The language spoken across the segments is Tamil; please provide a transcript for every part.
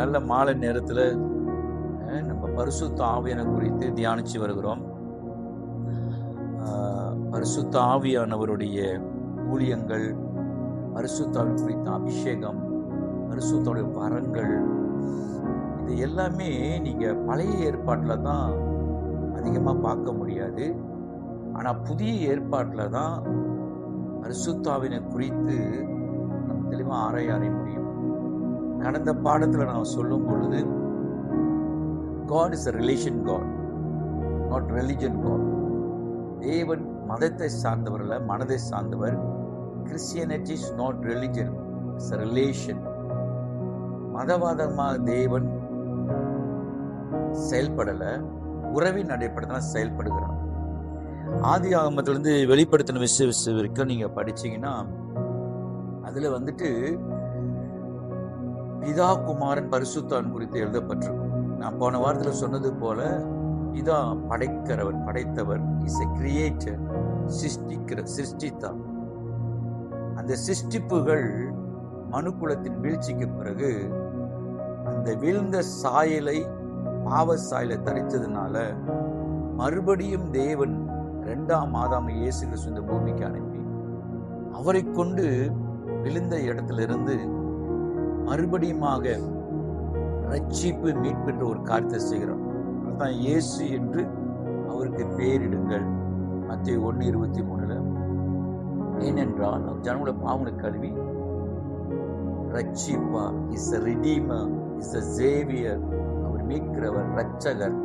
நல்ல மாலை நேரத்துல நம்ம பரிசுத்த ஆவியானவர் குறித்து தியானிச்சு வருகிறோம். பரிசுத்த ஆவியானவருடைய ஊழியங்கள், பரிசுத்த ஆவி குறித்த அபிஷேகம், பரிசுத்தோடைய வரங்கள், இது எல்லாமே நீங்க பழைய ஏற்பாட்டுல தான் அதிகமா பார்க்க முடியாது. ஆனா புதிய ஏற்பாட்டுல தான் பரிசுத்த ஆவியை குறித்து நம்ம தெளிவா ஆராய முடியும். கடந்த பாடத்துல நான் சொல்லும் பொழுது, God is a relation God, not religion God. தேவன் மதத்தை சார்ந்தவர் அல்ல, மனதை சார்ந்தவர். Christianity is not religion, it's a relation. மதவாதமாக தேவன் செயல்படல, உறவின் அடிப்படையில் தான் செயல்படுகிறார். ஆதி ஆகமத்திலிருந்து வெளிப்படுத்தின விஷயம் வரைக்கும் நீங்க படிச்சீங்கன்னா, அதுல வந்துட்டு பிதா, குமாரன், பரிசுத்தன் குறித்து எழுதப்பட்டிருக்கும். நான் போன வாரத்தில் சொன்னது போல, பிதா படைக்கிறவர், படைத்தவர், இஸ் எ கிரியேட்டர், சிருஷ்டித்தார். அந்த சிருஷ்டிப்புகள் மனுக்குலத்தின் வீழ்ச்சிக்கு பிறகு அந்த வீழ்ந்த சாயலை, பாவ சாயலை தரித்ததுனால மறுபடியும் தேவன் 2ஆம் ஆதாம் இயேசு கிறிஸ்து இந்த பூமிக்கு அனுப்பி அவரை கொண்டு விழுந்த இடத்திலிருந்து மறுபடியுமாக ரட்சிப்பு, மீட்பு என்ற ஒரு காரியத்தை செய்கிறார். அதுதான் இயேசு என்று அவருக்கு பேரிடுங்கள், மத்தேயு 1:23. ஏனென்றால் ஜனங்களோட பாவங்களை கழுவி ரட்சிப்பா, is a redeemer, is a savior, அவர் மீட்கிறவர், ரட்சகர்.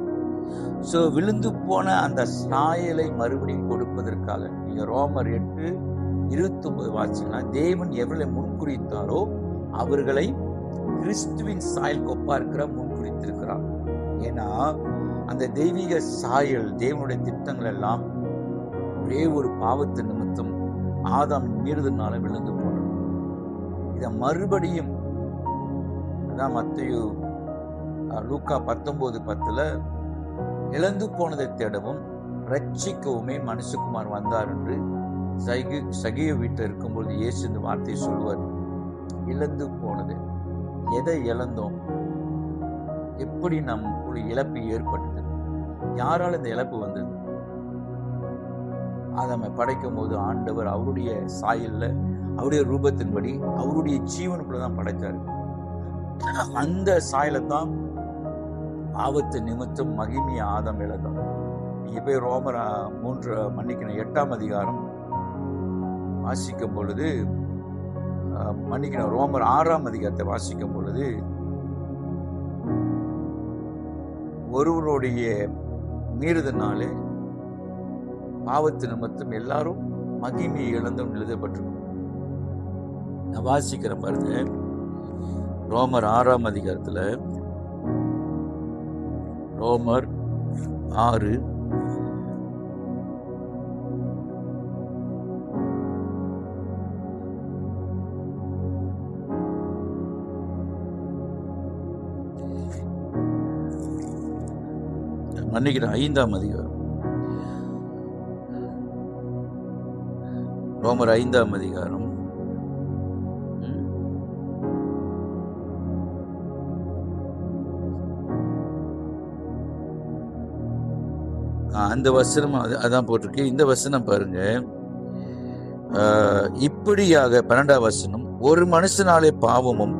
சோ விழுந்து போன அந்த சாயலை மறுபடியும் கொடுப்பதற்காக நீங்க ரோமர் 8:29 வாசிங்கன்னா, தேவன் எவர்களை முன்குறித்தாரோ அவர்களை கிறிஸ்துவின் சாயலுக்கு ஒப்பா இருக்கிற முன்குறித்திருக்கிறார். ஏன்னா அந்த தெய்வீக சாயல், தேவனுடைய திட்டங்கள் எல்லாம் ஒரே ஒரு பாவத்து நிமித்தம் ஆதாம் மீறுதனால விழுந்து போனது. இத மறுபடியும் அதான் மத்தேயு லூக்கா 19:10 இழந்து போனதை தேடவும் ரட்சிக்கவுமே மனுஷகுமார் வந்தார் என்று சகிய வீட்டில் இருக்கும்போது இயேசு இந்த வார்த்தையை சொல்லுவார். இழந்து போனது, எதை இழந்தோம், எப்படி நமக்குள்ள இழப்பு ஏற்பட்டது, யாரால் இந்த இழப்பு வந்தது? ஆதாமை படைக்கும் போது ஆண்டவர் அவருடைய சாயல்ல, அவருடைய ரூபத்தின்படி, அவருடைய ஜீவனுக்குள்ளதான் படைத்தார். அந்த சாயலை தான் ஆபத்து நிமித்தம் மகிமைய ஆதாம் இழந்தான். நீங்க போய் ரோமர் 8ஆம் அதிகாரம் வாசிக்கும் பொழுது, ரோமர் 6ஆம் அதிகாரத்தை வாசிக்கும் பொழுது, ஒருவருடைய மீறுதனாலே பாவத்து நிமித்தம் எல்லாரும் மகிமையை இழந்தும் எழுதப்பட்டிருக்கும். நான் வாசிக்கிறேன் பாருங்க, ரோமர் 6ஆம் அதிகாரத்துல, ரோமர் 6 5ஆம் அதிகாரம், ரோமர் 5ஆம் அதிகாரம் அந்த வசனம் அதான் போட்டிருக்கு. இந்த வசனம் பாருங்க, இப்படியாக 12ஆம் வசனம், ஒரு மனுஷனாலே பாவமும்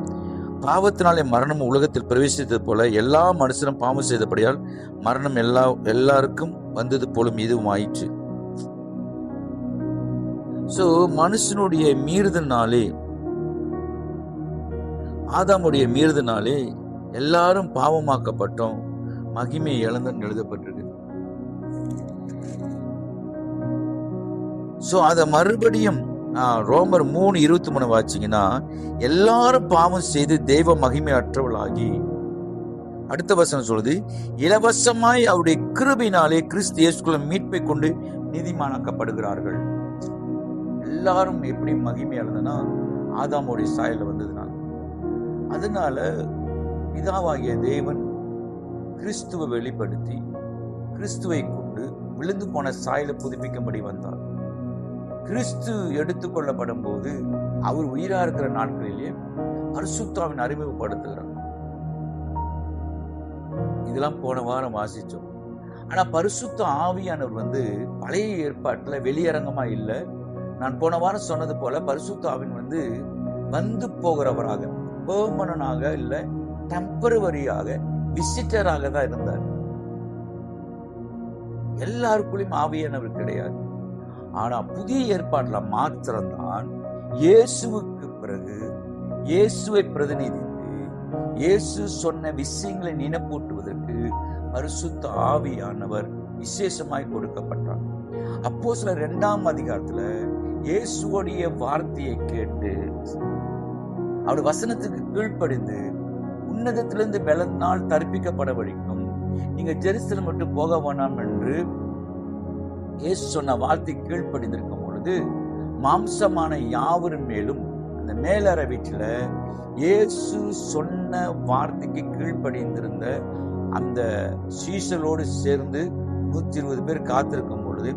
பாவத்தினாலே மரணம் உலகத்தில் பிரவேசித்தது போல எல்லா மனுஷனும் பாவம் செய்தபடியால் மரணம் எல்லாருக்கும் வந்தது போலும் இதுவும் ஆயிற்று. சோ மனுஷனுடைய மீறுதனாலே, ஆதாமுடைய மீறுதனாலே எல்லாரும் பாவமாக்கப்பட்டோம், மகிமை இழந்தன்னு எழுதப்பட்டிருக்கு. சோ அத மறுபடியும் ரோமர் 3:23 வாசிங்கன்னா, எல்லாரும் பாவம் செய்து தெய்வ மகிமை அற்றவளாகி, அடுத்த வசனம் சொல்லுது, இலவசமாய் அவருடைய கிருபையினாலே கிறிஸ்து இயேசுக்குள்ள மீட்பை கொண்டு நீதிமானாக்கப்படுகிறார்கள். எல்லாரும் எப்படி மகிமை அடைந்தனா, ஆதாமுடைய சாயல்ல வந்ததுனால. அதனால பிதாவாகிய தேவன் கிறிஸ்துவை வெளிப்படுத்தி கிறிஸ்துவை கொண்டு விழுந்து போன சாயலை புதுப்பிக்கும்படி வந்தார். கிறிஸ்து எடுத்துக்கொள்ளப்படும் போது அவர் உயிரா இருக்கிற நாட்களிலே பரிசுத்தாவின் அறிமுகப்படுத்துகிறார். இதெல்லாம் போன வாரம் வாசிச்சோம். ஆனா பரிசுத்த ஆவியானவர் பழைய ஏற்பாட்டுல வெளியரங்கமா இல்லை. நான் போன வாரம் சொன்னது போல பரிசுத்த ஆவின் வந்து போகிறவராக, பெர்மனனாக இல்ல, டெம்பரவரியாக, விசிட்டராக தான் இருந்தார். எல்லாருக்குள்ளயும் ஆவியானவர் கிடையாது. ஆனா புதிய ஏற்பாட்டுல மாத்திரம்தான் இயேசுவுக்கு பிறகு இயேசுவை பிரதிநிதித்து இயேசு சொன்ன விஷயங்களை நினைப்பூட்டுவதற்கு பரிசுத்த ஆவியானவர் விசேஷமாய் கொடுக்கப்பட்டார். அப்போஸ்தலர் 2ஆம் அதிகாரத்துல இயேசுவோடைய வார்த்தையை கேட்டு அவர் வசனத்துக்கு கீழ்ப்படிந்து உன்னதத்திலிருந்து பலனால் தரிப்பிக்கப்பட வரைக்கும் நீங்க ஜெருசலேம் மட்டும் போக வேண்டாம் என்று இயேசு சொன்ன வார்த்தை கீழ்ப்படிந்திருக்கும் பொழுது மாம்சமான யாவரின் மேலும் அந்த மேலறை வீட்டில இயேசு சொன்ன வார்த்தைக்கு கீழ்ப்படிந்திருந்த அந்த சீசலோடு சேர்ந்து 120 பேர் காத்திருக்கும் பொழுது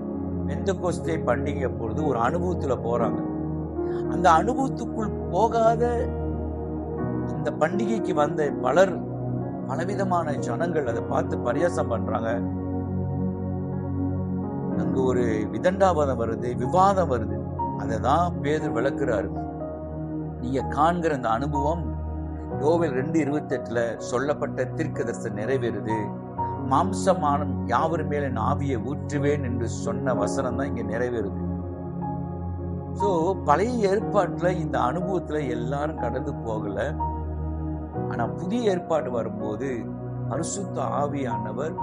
பெந்தெகோஸ்தே பண்டிகை பொழுது ஒரு அனுபவத்துல போறாங்க. அந்த அனுபவத்துக்குள் போகாத அந்த பண்டிகைக்கு வந்த பலவிதமான ஜனங்கள் அதை பார்த்து பரியாசம் பண்றாங்க. அங்க ஒரு விதண்டாவாதம் வருது, விவாதம் வருது. அததான் பேதுரு விளக்குறாரு. நீங்க காண்கிற அந்த அனுபவம் யோவேல் 2:28 சொல்லப்பட்ட தீர்க்கதரிசனம் நிறைவேறுது. மாம்சமான யாவர் மேல ஆவியை ஊற்றுவேன் என்று சொன்ன வசனம் தான் இங்க நிறைவேறுது. சோ பழைய ஏற்பாட்டுல இந்த அனுபவத்துல எல்லாரும் கடந்து போகல. ஆனா புதிய ஏற்பாடு வரும்போது பரிசுத்த ஆவியானவர்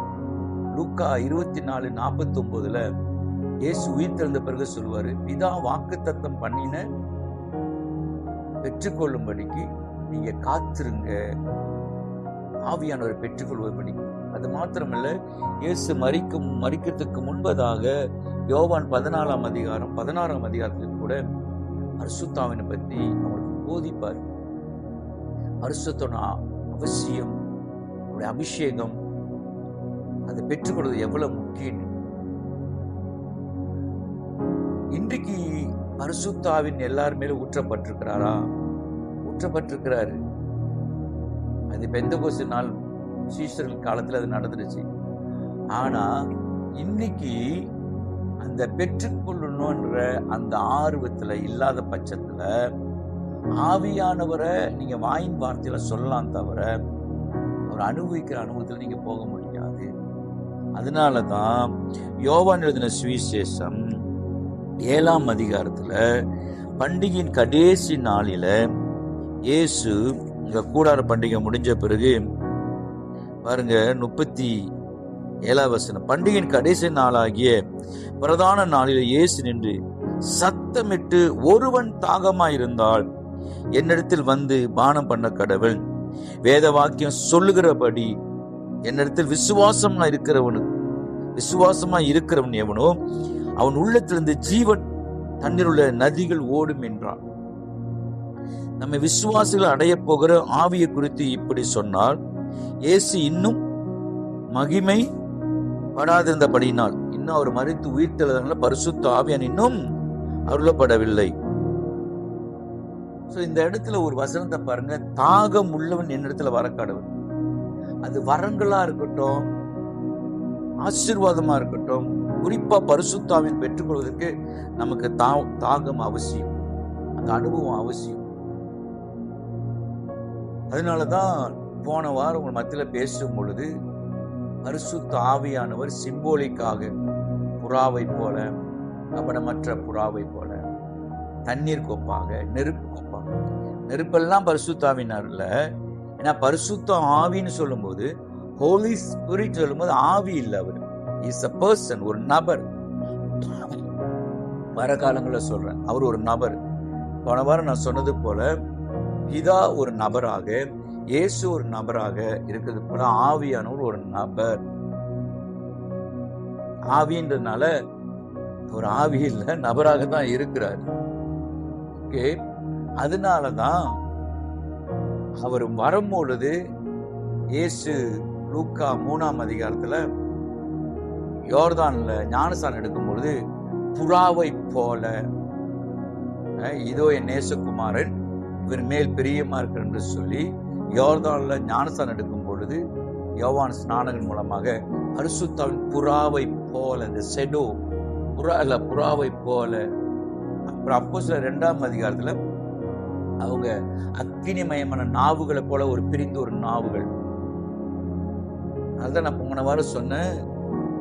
லூக்கா 24:49 இயேசு உயிர் தெழுந்த பிறகு சொல்லுவாரு, பிதா வாக்குத்தத்தம் பண்ணின பெற்றுக்கொள்ளும்படிக்கு நீங்க காத்திருங்க, ஆவியானவர் பெற்றுக்கொள்வதற்கு. அது மாத்திரமல்ல, இயேசு மரிக்கிறதுக்கு முன்பதாக யோவான் 14ஆம் அதிகாரம் 16ஆம் அதிகாரத்தில் கூட பரிசுத்தாவினை பற்றி அவருக்கு போதிப்பார். பரிசுத்தோட அவசியம், அபிஷேகம், அதை பெற்றுக்கொள்வது எவ்வளவு முக்கியம். இன்றைக்கு பரிசுத்தாவின் எல்லார் மேலும் ஊற்றப்பட்டிருக்கிறாரா? ஊற்றப்பட்டிருக்கிறாரு. அது பெந்தெகோஸ்து நாள் சீஷர்கள் காலத்துல அது நடந்துருச்சு. ஆனா இன்னைக்கு அந்த பெற்றுக்கொள்ளணும்ன்ற அந்த ஆர்வத்துல இல்லாத பட்சத்துல ஆவியானவரை நீங்க வாயின் வார்த்தையில சொல்லலாம் தவிர அவர் அனுபவிக்கிற அனுபவத்துல நீங்க போக முடியாது. அதனாலதான் யோவான் எழுதின சுவிசேஷம் 7ஆம் அதிகாரத்துல பண்டிகையின் கடைசி நாளில இயேசு இங்க கூடார பண்டிகை முடிஞ்ச பிறகு பாருங்க 37ஆம் வசனம், பண்டிகையின் கடைசி நாளாகிய பிரதான நாளில இயேசு நின்று சத்தமிட்டு, ஒருவன் தாகமாயிருந்தால் என்னிடத்தில் வந்து பானம் பண்ண கடவன், வேத வாக்கியம் சொல்லுகிறபடி என்னிடத்தில் விசுவாசமா இருக்கிறவன் எவனோ அவன் உள்ளத்திலிருந்து ஜீவன் தண்ணீருள்ள நதிகள் ஓடும் என்றான். நம்ம விசுவாசிகள் அடைய போகிற ஆவியை குறித்து இப்படி சொன்னால், இயேசு இன்னும் மகிமை படாதிருந்தபடியினால், இன்னும் அவர் மரித்து உயிர்த்தெழுதனால பரிசுத்த ஆவியான் இன்னும் அருளப்படவில்லை. இந்த இடத்துல ஒரு வசனத்தை பாருங்க, தாகம் உள்ளவன் என்னிடத்துல வரக்கடவன். அது வரங்களா இருக்கட்டும், ஆசீர்வாதமா இருக்கட்டும், குறிப்பா பரிசுத்த ஆவியான் பெற்றுக்கொள்வதற்கு நமக்கு தாகம் அவசியம், அந்த அனுபவம் அவசியம். அதனாலதான் போன வாரம் உங்க மத்தியில பேசும் பொழுது பரிசுத்த ஆவியானவர் சிம்போலிக்காக புறாவை போல, கபடமற்ற புறாவை போல, தண்ணீர் கோப்பாக, நெருப்பு கோப்பாக. நெருப்பெல்லாம் பரிசுத்த ஆவியினார்ல. ஏன்னா பரிசுத்த ஆவின்னு சொல்லும் போது, ஹோலி ஸ்பிரிட் சொல்லும் போது ஆவி இல்லை, அவர் இஸ் a person, ஒரு நபர். வர காலங்களில் சொல்றேன், அவர் ஒரு நபர். போன வாரம் நான் சொன்னது போல பிதா ஒரு நபராக, இயேசு ஒரு நபராக இருக்கிறது போல ஆவியானவர் ஒரு நபர். ஆவின்றதுனால ஒரு ஆவி இல்ல, நபராக தான் இருக்கிறார். ஓகே, அதனாலதான் அவர் வரும்பொழுது இயேசு லூக்கா 3ஆம் அதிகாரத்துல யோர்தான்ல ஞானஸ்நானம் எடுக்கும் பொழுது புறாவை போல, இதோ என் நேசகுமாரன், இவர் மேல் பிரியமா இருக்கிற என்று சொல்லி யோர்தான்ல ஞானஸ்நானம் எடுக்கும் பொழுது யோவான் ஸ்நானகன் மூலமாக பரிசுத்தாவின் புறாவை போல, இந்த செடோ புறாவை போல. அப்புறம் அப்போஸ்தலர் 2ஆம் அதிகாரத்துல அவங்க அக்கினிமயமான நாவுகளை போல ஒரு பிரிந்து ஒரு நாவுகள். அதுதான் நான் போன வாரம் சொன்னேன்,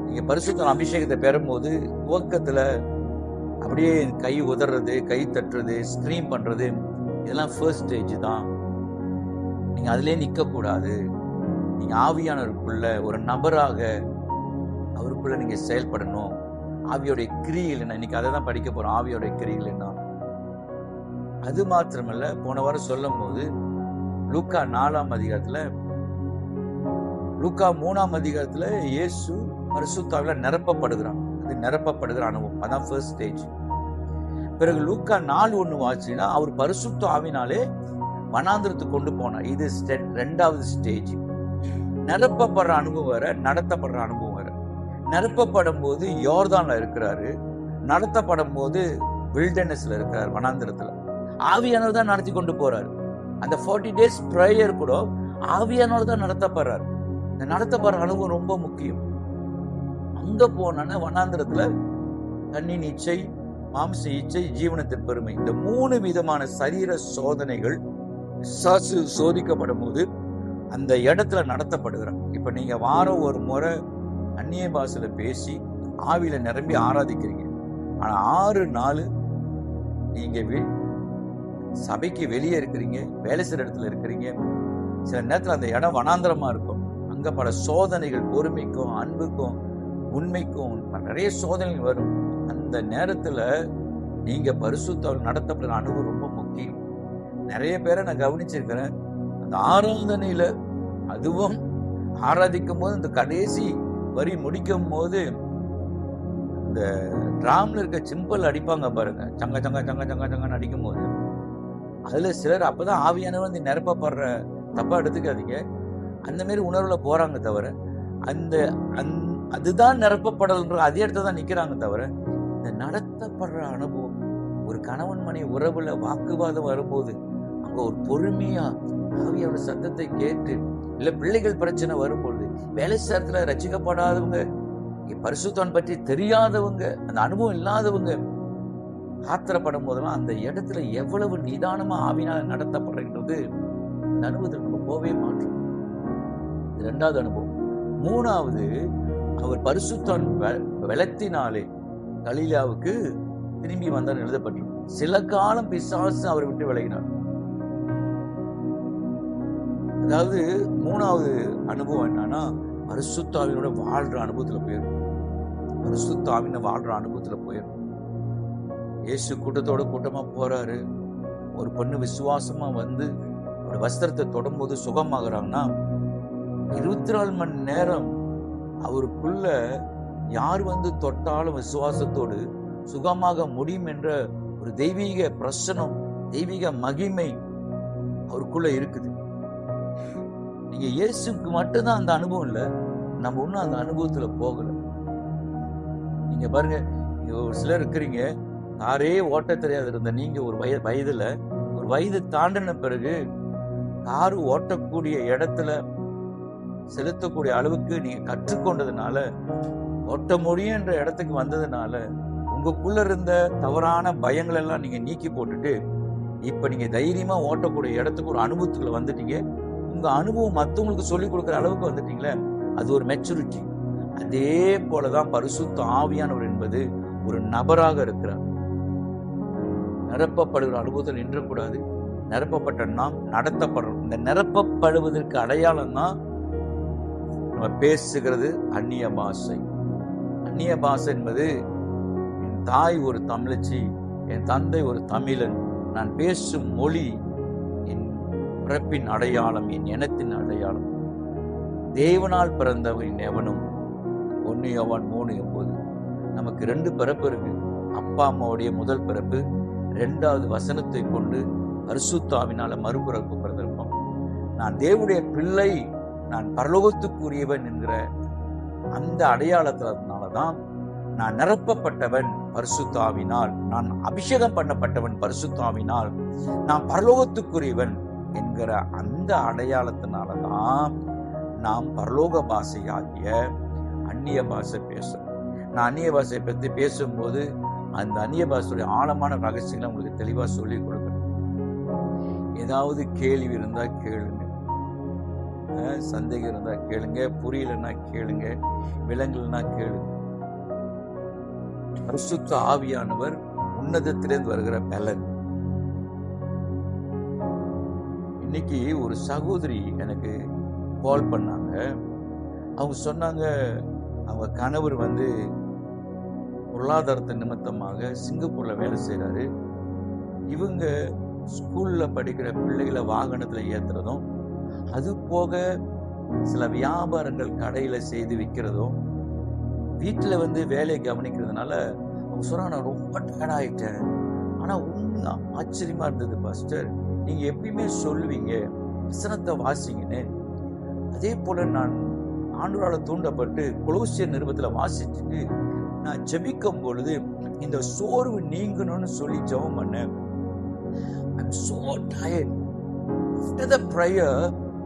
நீங்க பரிசுத்த அபிஷேகத்தை பெறும்போது துவக்கத்துல அப்படியே கை உதறது, கை தட்டுறது, ஸ்கிரீம் பண்றது, இதெல்லாம் ஃபர்ஸ்ட் ஸ்டேஜ் தான். நீங்க அதிலே நிக்க கூடாது. நீங்க ஆவியானவருக்குள்ள ஒரு நபராக அவருக்குள்ள நீங்க செயல்படணும். ஆவியோடைய கிரியில் என்ன, இன்னைக்கு அதை தான் படிக்க போறோம். ஆவியோடைய கிரியில் என்ன. அது மாத்திரமல்ல, போன வாரம் சொல்லும் போது லூக்கா 4ஆம் அதிகாரத்துல, லூக்கா 3ஆம் அதிகாரத்துல இயேசு பரிசுத்தாவில நிரப்பப்படுகிறான். அது நிரப்பப்படுகிற அனுபவம், அதான் ஃபர்ஸ்ட் ஸ்டேஜ். பிறகு லூக்கா 4:1 வாசினா அவர் பரிசுத்த ஆவினாலே வனாந்திரத்துக்கு கொண்டு போனார். இது 2வது ஸ்டேஜ். நிரப்பப்படுற அனுபவம் வேற, நடத்தப்படுற அனுபவம் வேற. நிரப்பப்படும் போது யோர்தான்ல இருக்கிறாரு, நடத்தப்படும் போது வில்டர்னஸ்ல இருக்கிறார், வனாந்திரத்துல. ஆவியானவர் தான் நடத்தி கொண்டு போறாரு. அந்த 40 days ப்ரேயர் கூட ஆவியானவர் தான் நடத்தப்படுறாரு. இந்த நடத்தப்படுற அனுபவம் ரொம்ப முக்கியம். அங்க போனா வனாந்திரத்துல கண்ணின் இச்சை, மாம்ச இச்சை, ஜீவனத்தின் பெருமை, இந்த 3 விதமான சரீர சோதனைகள் சோதிக்கப்படும் போது அந்த இடத்துல நடத்தப்படுகிறார். இப்ப நீங்க வாரம் ஒரு முறை அந்நிய பாஷையில பேசி ஆவியில நிரம்பி ஆராதிக்கிறீங்க. ஆனா 6 நாள் நீங்க சபைக்கு வெளியே இருக்கிறீங்க, வேலை செய்யற இடத்துல இருக்கிறீங்க. சில நேரத்துல அந்த இடம் வனாந்திரமா இருக்கும். அங்க பல சோதனைகள், பொறுமைக்கும் அன்புக்கும் உண்மைக்கும் நிறைய சோதனைகள் வரும். அந்த நேரத்துல நீங்க பரிசுத்தால் நடத்தப்படுற அனுபவம் ரொம்ப முக்கியம். நிறைய பேரை நான் கவனிச்சிருக்கிறேன், அந்த ஆராதனையில, அதுவும் ஆராதிக்கும் போது இந்த கடைசி வரி முடிக்கும் போது இந்த டிராம்ல இருக்க சிம்பல் அடிப்பாங்க பாருங்க, சங்க சங்க சங்க சங்க சங்கன்னு அடிக்கும் போது, அதுல சிலர் அப்பதான் ஆவியானவர் வந்து நிரப்பப்படுற, தப்பா எடுத்துக்காதீங்க, அந்த மாதிரி உணர்வுல போறாங்க தவிர அதுதான் நிரப்பப்படல்ன்ற அதே இடத்துல தான் நிக்கிறாங்க தவிர, இந்த நடத்தப்படுற அனுபவம், ஒரு கணவன் மனைவி உறவுல வாக்குவாதம் வரும்போது அங்க ஒரு பொறுமையா ஆவியோட சத்தத்தை கேட்டு, இல்ல பிள்ளைகள் பிரச்சனை வரும்பொழுது, வேலை ஸ்தலத்துல ரட்சிக்கப்படாதவங்க, பரிசுத்தம் பற்றி தெரியாதவங்க, அந்த அனுபவம் இல்லாதவங்க ஆத்திரப்படும் போதெல்லாம் அந்த இடத்துல எவ்வளவு நிதானமா ஆவியினால் நடத்தப்படுறது இந்த அனுபவத்தில் நம்ம போவே மாற்றோம். 2வது அனுபவம். 3வது, அவர் பரிசுத்தம் வெலத்தினாலே கலிலேயாவுக்கு திரும்பி வந்தார் எழுதப்பட்டிருக்கும். சில காலம் பிசாசு அவரை விட்டு விலகினார். அதாவது 3வது அனுபவம் என்னன்னா, பரிசுத்த ஆவியோட வாழ்ற அனுபவத்துல போயிடும். பரிசுத்த ஆவியோட வாழ்ற அனுபவத்துல போயிடும். இயேசு கூட்டத்தோட கூட்டமா போறாரு. ஒரு பொண்ணு விசுவாசமா வந்து ஒரு வஸ்திரத்தை தொடும்போது சுகமாகறாங்கன்னா, 24 மணி நேரம் அவருக்குள்ள யார் வந்து தொட்டாலும் விசுவாசத்தோடு சுகமாக முடியும் என்ற ஒரு தெய்வீக பிரசனம், தெய்வீக மகிமை அவருக்குள்ள இருக்குது. நீங்க இயேசுக்கு மட்டும்தான் அந்த அனுபவம் இல்லை, நம்ம ஒன்னும் அந்த அனுபவத்துல போகல. நீங்க பாருங்க, இங்க ஒரு சிலர் இருக்கிறீங்க, காரே ஓட்ட தெரியாது இருந்த நீங்க ஒரு வயதுல, ஒரு வயது தாண்டின பிறகு காரு ஓட்டக்கூடிய இடத்துல செலுத்தக்கூடிய அளவுக்கு நீங்க கற்றுக்கொண்டதுனால, ஓட்ட முடியும் என்ற இடத்துக்கு வந்ததுனால, உங்களுக்குள்ள இருந்த தவறான பயங்கள் எல்லாம் நீங்க நீக்கி போட்டுட்டு இப்ப நீங்க தைரியமா ஓட்டக்கூடிய இடத்துக்கு ஒரு அனுபவத்துக்குள்ள வந்துட்டீங்க. உங்க அனுபவம் மற்றவங்களுக்கு சொல்லிக் கொடுக்குற அளவுக்கு வந்துட்டீங்களே, அது ஒரு மெச்சூரிட்டி. அதே போலதான் பரிசுத்த ஆவியானவர் என்பது ஒரு நபராக இருக்கிறார். நிரப்பப்படுகிற அனுபவத்தில் நின்றக்கூடாது. நிரப்பப்பட்ட நாம் நடத்தப்படுறோம். இந்த நிரப்பப்படுவதற்கு அடையாளம் தான் நம்ம பேசுகிறது அந்நிய பாஷை. அந்நிய பாஷை என்பது, என் தாய் ஒரு தமிழச்சி, என் தந்தை ஒரு தமிழன், நான் பேசும் மொழி என் பிறப்பின் அடையாளம், என் இனத்தின் அடையாளம். தேவனால் பிறந்தவன் எவனும் 1 யோவான் 3:9. நமக்கு 2 பிறப்பு இருக்கு. அப்பா அம்மாவுடைய முதல் பிறப்பு, 2வது வசனத்தை கொண்டு பரிசுத்த ஆவினால மறுபிறப்பு பிறந்திருப்போம். நான் தேவனுடைய பிள்ளை, நான் பரலோகத்துக்குரியவன் என்கிற அந்த அடையாளத்தினாலதான் நான் நிரப்பப்பட்டவன் பரிசுத்த ஆவினால், நான் அபிஷேகம் பண்ணப்பட்டவன் பரிசுத்த ஆவினால், நான் பரலோகத்துக்குரியவன் என்கிற அந்த அடையாளத்தினாலதான் நாம் பரலோக பாஷையாகிய அந்நிய பாஷை பேசுறோம். நான் அந்நிய பாஷையை பற்றி பேசும்போது அந்த அந்நிய பாஷையுடைய ஆழமான ரகசியங்களை உங்களுக்கு தெளிவா சொல்லி கொடுக்குறேன். ஏதாவது கேள்வி இருந்தா கேளுங்க, சந்தேகம் இருந்தா கேளுங்க, புரியலன்னா கேளுங்க, விலங்குலன்னா கேளுங்க. பரிசுத்த ஆவியானவர் உன்னதத்திலிருந்து வருகிற பலன். இன்னைக்கு ஒரு சகோதரி எனக்கு கால் பண்ணாங்க. அவங்க சொன்னாங்க, அவங்க கணவர் பொருளாதாரத்தின் நிமித்தமாக சிங்கப்பூர்ல வேலை செய்யறாரு. இவங்க ஸ்கூல்ல படிக்கிற பிள்ளைகளை வாகனத்துல ஏத்துறதும், அது போக சில வியாபாரங்கள் கடையில செய்து விற்கிறதும், வீட்டுல வேலையை கவனிக்கிறதுனால அவங்க சொல்றாங்க, நான் ரொம்ப டயர்ட் ஆயிட்டேன். ஆனா உண்மை ஆச்சரியமா இருந்தது பாஸ்டர், நீங்க எப்பயுமே சொல்லுவீங்க வசனத்தை வாசிங்கன்னு. அதே போல நான் ஆண்டவரால தூண்டப்பட்டு கொலோசியர் நிருபத்துல வாசிச்சுட்டு நான் ஜெபிக்கும் பொழுது இந்த சோர்வு நீங்கணும்னு சொல்லி ஜெபம் பண்ணேன். I'm so tired. After the prayer,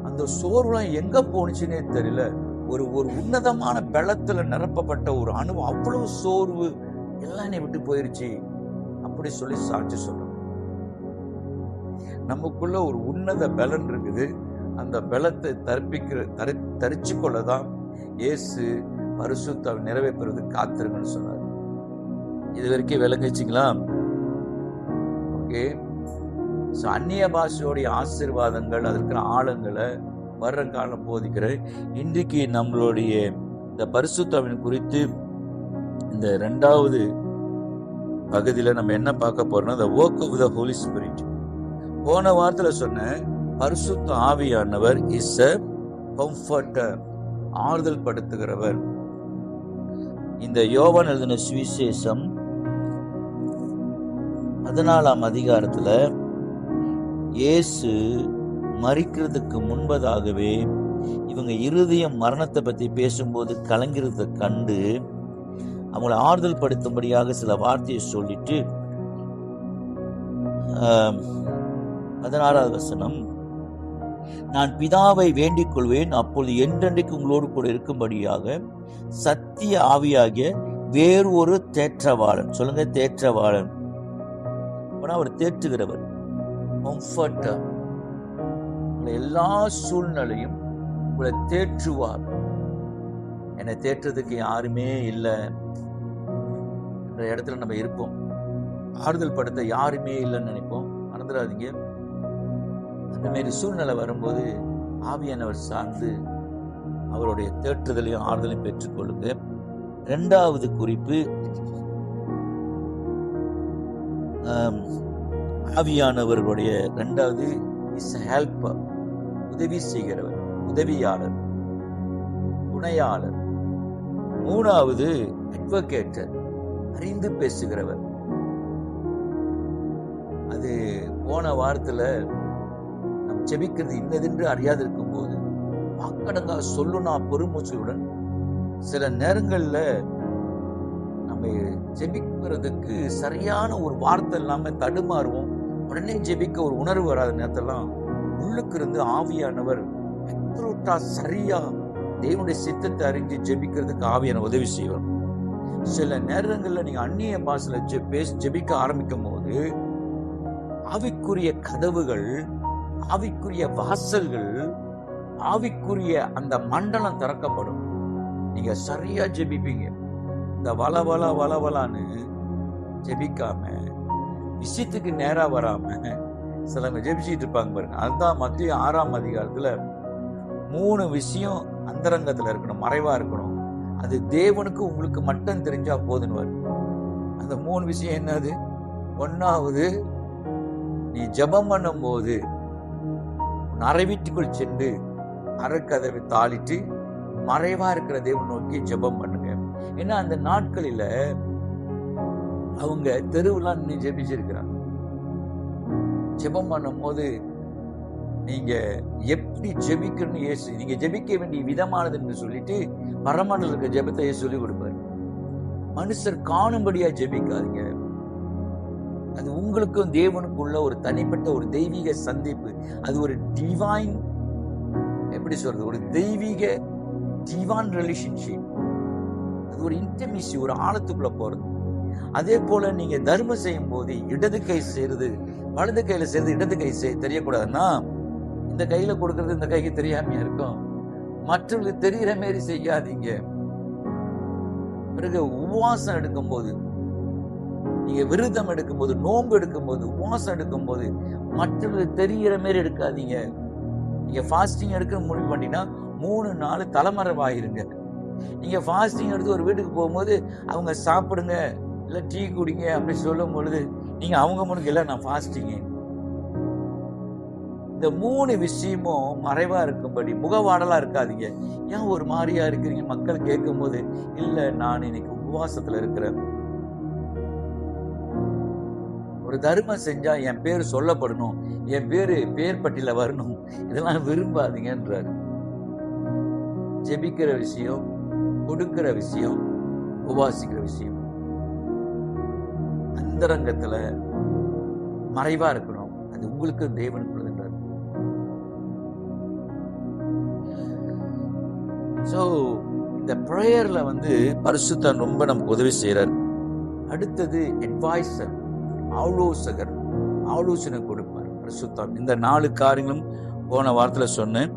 அந்த சோர்வுலாம் எங்க போனுச்சுன்னே தெரியல. ஒரு உன்னதமான பலத்துல நிரப்பப்பட்ட ஒரு அனுபவம். அவ்வளவு சோர்வு எல்லாம் என்னை விட்டு போயிருச்சு அப்படி சொல்லி சாட்சி சொல்றோம். நமக்குள்ள ஒரு உன்னத பலன் இருக்குது. அந்த பலத்தை தரிச்சு கொள்ளதான் இயேசு பரிசுத்த நிறைவேற்றுவது காத்திருங்கன்னு சொன்னார். இது வரைக்கும் விளங்கிச்சிங்களா? ஓகே. அந்நிய பாஷையோடைய ஆசீர்வாதங்கள், அதற்கு ஆழங்களை வர்ற காலம் போதிக்கிறேன். இன்றைக்கு நம்மளுடைய இந்த பரிசுத்தாவின் குறித்து இந்த 2வது பகுதியில நம்ம என்ன பார்க்க போறோம்னா, the work of the Holy Spirit. போன வாரத்துல சொன்ன பரிசுத்த ஆவியானவர் இஸ் a comforter, ஆறுதல் படுத்துகிறவர். இந்த யோவான் எழுதின சுவிசேஷம் 14ஆம் அதிகாரத்துல இயேசு மரிக்கிறதுக்கு முன்பதாகவே இவங்க இருதயம் மரணத்தை பத்தி பேசும்போது கலங்கிறத கண்டு அவங்களை ஆறுதல் படுத்தும்படியாக சில வார்த்தையை சொல்லிட்டு 16வது வசனம், நான் பிதாவை வேண்டிக் கொள்வேன், அப்பொழுது என்றென்றைக்கு உங்களோடு கூட இருக்கும்படியாக சத்திய ஆவியாகிய வேறு ஒரு தேற்றவாளன், சொல்லுங்க தேற்றவாளன், அவர் தேற்றுகிறவர், கம்ஃபர்டர், எல்லா சூழ்நிலையும் உங்களை தேற்றுவார். என்னை தேற்றுறதுக்கு யாருமே இல்லை என்ற இடத்துல நம்ம இருப்போம். ஆறுதல் படுத்த யாருமே இல்லைன்னு நினைப்போம். மறந்துடாதீங்க, அந்த மாதிரி சூழ்நிலை வரும்போது ஆவியானவர் சார்ந்து அவருடைய தேற்றுதலையும் ஆறுதலையும் பெற்றுக்கொள்ளுங்க. 2வது குறிப்பு, ஆவியானவர்களுடைய 2வது இஸ் ஹெல்பர், உதவி செய்கிறவர், உதவியாளர், துணையாளர். 3வது அட்வொகேட்டர், அறிந்து பேசுகிறவர். அது போன வாரத்துல நம்ம ஜெபிக்கிறது இன்னதென்று அறியாது இருக்கும் போது வாக்கடங்கா சொல்லுனா பெருமூச்சுடன் சில நேரங்கள்ல நம்ம ஜெபிக்கிறதுக்கு சரியான ஒரு வார்த்தை இல்லாம தடுமாறுவோம். உடனே ஜெபிக்க ஒரு உணர்வு வராத நேரத்தெல்லாம் உள்ளுக்கு இருந்து ஆவியானவர் சரியா தேவனுடைய சித்தத்தை அறிஞ்சு ஜெபிக்கிறதுக்கு ஆவியான உதவி செய்வார். சில நேரங்கள்ல நீங்க அந்நிய பாஷையில ஜெபிக்க ஆரம்பிக்கும் போது ஆவிக்குரிய கதவுகள், ஆவிக்குரிய வாசல்கள், ஆவிக்குரிய அந்த மண்டலம் திறக்கப்படும். நீங்க சரியா ஜெபிப்பீங்க. இந்த வளவலான்னு ஜெபிக்காம விஷயத்துக்கு நேரா வராம சிலவங்க ஜெபிச்சுட்டு இருப்பாங்க பாருங்க. அதுதான் மத்திய 6ஆம் அதிகாரத்துல 3 விஷயம் அந்தரங்கத்துல இருக்கணும், மறைவா இருக்கணும். அது தேவனுக்கு உங்களுக்கு மட்டும் தெரிஞ்சா போதுன்னு வரும். அந்த 3 விஷயம் என்னது? 1வது, நீ ஜெபம் பண்ணும் போது அறை வீட்டுக்குள் சென்று அறைக்கதவை தாளிட்டு மறைவா இருக்கிற தேவன் நோக்கி ஜெபம் பண்ணுங்க. ஏன்னா அந்த நாட்களில அவங்க தெருவுலாம் நின்று ஜெபிச்சிருக்கிறாங்க. ஜெபம் பண்ணும் போது நீங்க எப்படி ஜெபிக்கணும், நீங்க ஜெபிக்க வேண்டிய விதமானதுன்னு சொல்லிட்டு பரமாண்டல இருக்க ஜெபத்தை சொல்லி கொடுப்பாரு. மனுஷர் காணும்படியா ஜெபிக்காதீங்க. அது உங்களுக்கும் தேவனுக்குள்ள ஒரு தனிப்பட்ட ஒரு தெய்வீக சந்திப்பு. அது ஒரு டிவைன் எப்படி சொல்றது, ஒரு தெய்வீக டிவைன் ரிலேஷன்ஷிப். அது ஒரு இன்டிமசி, ஒரு ஆழத்துக்குள்ள போறது. அதே போல நீங்க தர்மம் செய்யும் போது இடது கை செய்யறது வலது கையில செய்யறது இடது கை தெரியக்கூடாதுன்னா, இந்த கையில கொடுக்கறது இந்த கைக்கு தெரியாமையா இருக்கும். மற்றவர்களுக்கு தெரிகிற மாரி செய்யாதீங்க. பிறகு உபவாசம் எடுக்கும் போது, நீங்க விரதம் எடுக்கும் போது, நோன்பு எடுக்கும் போது, உபவாசம் எடுக்கும் போது மற்றவர்களுக்கு தெரிகிற மாரி எடுக்காதீங்க. நீங்க ஃபாஸ்டிங் எடுக்க முடிவு பண்ணினா 3 நாள் தலைமறைவாயிருங்க. நீங்க ஃபாஸ்டிங் எடுத்து ஒரு வீட்டுக்கு போகும்போது அவங்க சாப்பிடுங்க இல்ல டீ குடிங்க அப்படி சொல்லும் பொழுது நீங்க அவங்க முன்னுக்கு இல்ல நான் ஃபாஸ்டிங். இந்த 3 விஷயமும் மறைவா இருக்கும்படி முகவாடலா இருக்காதீங்க. ஏன் ஒரு மாதிரியா இருக்கிறீங்க மக்கள் கேட்கும் போது, இல்ல நான் இன்னைக்கு உபவாசத்துல இருக்கிறேன். ஒரு தர்மம் செஞ்சா என் பேர் சொல்லப்படணும், என் பேர் பட்டியல வரணும், இதெல்லாம் விரும்பாதீங்கன்றாரு. ஜெபிக்கிற விஷயம், கொடுக்கிற விஷயம், உபவாசிக்கிற விஷயம் அந்தரங்கத்துல மறைவா இருக்கணும். அது உங்களுக்கு தேவன் கொடுக்கின்றார். சோ இந்த பிரேயர்ல பரிசுத்தர் ரொம்ப நமக்கு உதவி செய்யறார். அடுத்தது அட்வைசர், ஆலோசகர், ஆலோசனை கொடுப்பார் பரிசுத்தர். இந்த 4 காரியங்களும் போன வாரத்துல சொன்னேன்.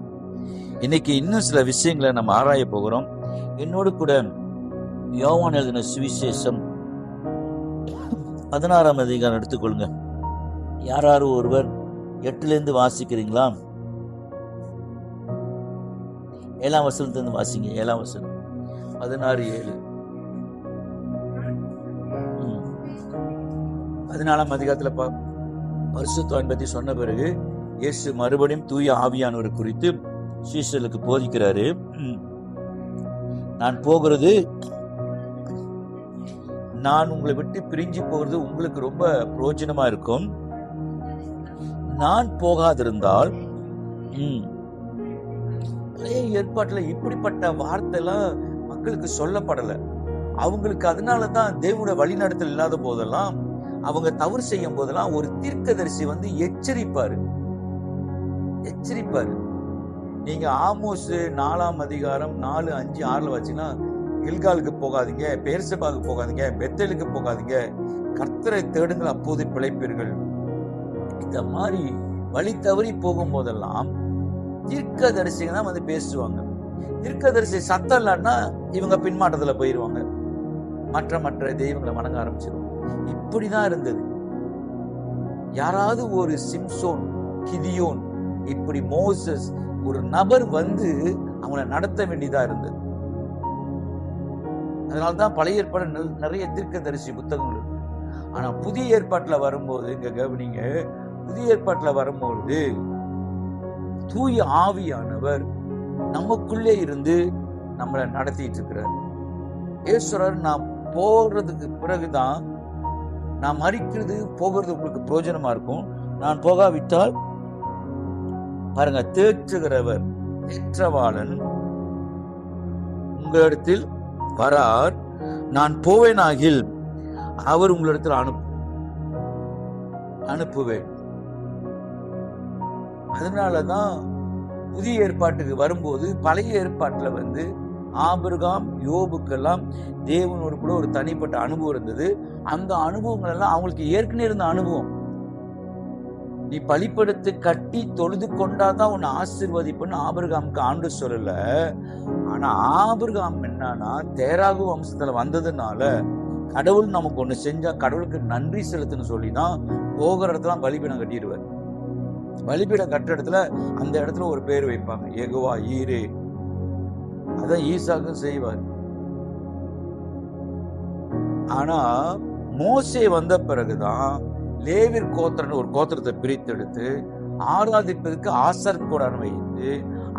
இன்னைக்கு இன்னும் சில விஷயங்களை நம்ம ஆராய போகிறோம். என்னோடு கூட யோவான் எழுதின சுவிசேஷம் 16ஆம் அதிகாரம் எடுத்துக்கொள்ளுங்க. யாராரு ஒருவர் 8 வாசிக்கிறீங்களா? 7ஆம் வசனத்திலிருந்து வாசிங்க. 7ஆம் வசனம் 16:7. 14ஆம் அதிகாரத்துல பரிசுத்தவான் பத்தி சொன்ன பிறகு இயேசு மறுபடியும் தூய ஆவியானவர் குறித்து சீஷர்களுக்கு போதிக்கிறாரு. நான் போகிறது, நான் உங்களை விட்டு பிரிஞ்சு போகிறது உங்களுக்கு ரொம்ப பிரயோஜனமா இருக்கும். நான் போகாதிருந்தால், பழைய ஏற்பாட்டுல இப்படிப்பட்ட வார்த்தை எல்லாம் மக்களுக்கு சொல்லப்படல. அவங்களுக்கு அதனாலதான் தேவனுடைய வழிநடத்தல் இல்லாத போதெல்லாம், அவங்க தவறு செய்யும் போதெல்லாம் ஒரு தீர்க்கதரிசி எச்சரிப்பாரு. நீங்க ஆமோஸ் 4ஆம் அதிகாரம் 4, 5, 6 வச்சுன்னா, கில்காலுக்கு போகாதீங்க, பெர்சபாவுக்கு போகாதீங்க, பெத்தேலுக்கு போகாதீங்க, கர்த்தரை தேடுங்கள் அப்போது பிழைப்பீர்கள். இந்த மாதிரி வழி தவறி போகும் போதெல்லாம் தீர்க்கதரிசிங்க தான் பேசுவாங்க. தீர்க்கதரிசி சத்தம் இல்லைன்னா இவங்க பின்மாற்றத்துல போயிருவாங்க, மற்ற தெய்வங்களை வணங்க ஆரம்பிச்சிருவாங்க. இப்படிதான் இருந்தது. யாராவது ஒரு சிம்சோன், கிதியோன், இப்படி மோசஸ், ஒரு நபர் அவங்கள நடத்த வேண்டியதா இருந்தது. அதனால்தான் பழைய ஏற்பாடு நிறைய தீர்க்கதரிசி புத்தகங்கள் இருக்கு. ஆனா புதிய ஏற்பாட்டுல வரும்போது, இங்க கவனிங்க, புதிய ஏற்பாட்டுல வரும்போது தூய ஆவியானவர் நமக்குள்ளே இருந்து நம்மளை நடத்திட்டு இருக்கிறார். ஈஸ்வரர் நாம் போகிறதுக்கு பிறகுதான், நான் மறிக்கிறது போகிறது உங்களுக்கு பிரயோஜனமா இருக்கும். நான் போகாவிட்டால் பாருங்க, தேற்றுகிறவர், தேற்றவாளன் உங்களிடத்தில் வரார். நான் போவேனாகில் அவர் உங்களிடத்தில் அனுப்புவேன். அதனாலதான் புதிய ஏற்பாட்டுக்கு வரும்போது பழைய ஏற்பாட்டுல ஆபிரகாம், யோபுக்கெல்லாம் தேவனோடு கூட ஒரு தனிப்பட்ட அனுபவம் இருந்தது. அந்த அனுபவங்கள் எல்லாம் அவங்களுக்கு ஏற்கனவே இருந்த அனுபவம். நீ பலிபீடத்தை கட்டி தொழுது கொண்டாதான் உன்னை ஆசீர்வதிப்புன்னு ஆபிரகாமுக்கு ஆண்டு சொல்லல. ஆனா ஆபிரகாம் என்னன்னா, தேராகு வம்சத்துல வந்ததுனால கடவுள் நமக்கு ஒண்ணு செஞ்சா கடவுளுக்கு நன்றி செலுத்துன்னு சொல்லிதான் போகிற இடத்துல பலிபீடம் கட்டிடுவார். பலிபீடம் கட்டுற இடத்துல அந்த இடத்துல ஒரு பேர் வைப்பாங்க, யெகோவா ஈரே. அதான் ஈசாக்கும் செய்வார். ஆனா மோசே வந்த பிறகுதான் லேவியர் கோத்திரன்னு ஒரு கோத்திரத்தை பிரித்தெடுத்து ஆராதிப்பதற்கு ஆசர் கூடாரம் வைத்து,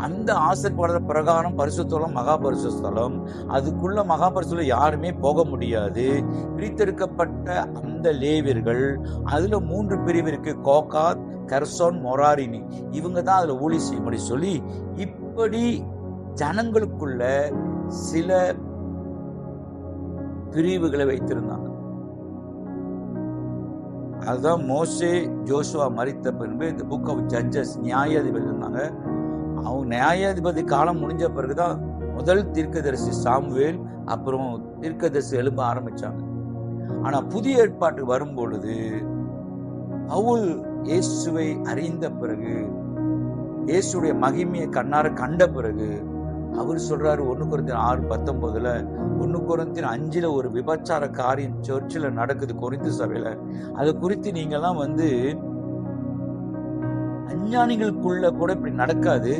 அந்த ஆசர் கூடார பிரகாரம் பரிசுத்தலம், மகா பரிசுத்தலம், அதுக்குள்ள மகா பரிசுத்தலம் யாருமே போக முடியாது. பிரித்தெடுக்கப்பட்ட அந்த லேவியர்கள், அதுல 3 பிரிவு இருக்கு, கோகாத், கர்சோன், மொராரினி. இவங்க தான் அதுல ஊழி செய்யும்படி சொல்லி இப்படி ஜனங்களுக்குள்ள சில பிரிவுகளை வைத்திருந்தாங்க. அதுதான் மோசே, ஜோசுவா மரித்த பின்பு இந்த புக் ஆஃப் ஜட்ஜஸ், நியாயாதிபதி இருந்தாங்க. அவங்க நியாயாதிபதி காலம் முடிஞ்ச பிறகுதான் முதல் தீர்க்கதரிசி சாமுவேல், அப்புறம் தீர்க்கதரிசி எழும்ப ஆரம்பிச்சாங்க. ஆனா புதிய ஏற்பாட்டுக்கு வரும்பொழுது பவுல் இயேசுவை அறிந்த பிறகு, இயேசுடைய மகிமையை கண்ணார கண்ட பிறகு அவர் சொல்றாரு 1 கொரிந்தியர் 6:19, 1 கொரிந்தியர் 5 ஒரு விபச்சார காரியம் சர்ச்சில் நடக்குது கொரிந்து சபையில. அது குறித்து நீங்கெல்லாம் அஞ்ஞானிகளுக்குள்ள கூட இப்படி நடக்காது.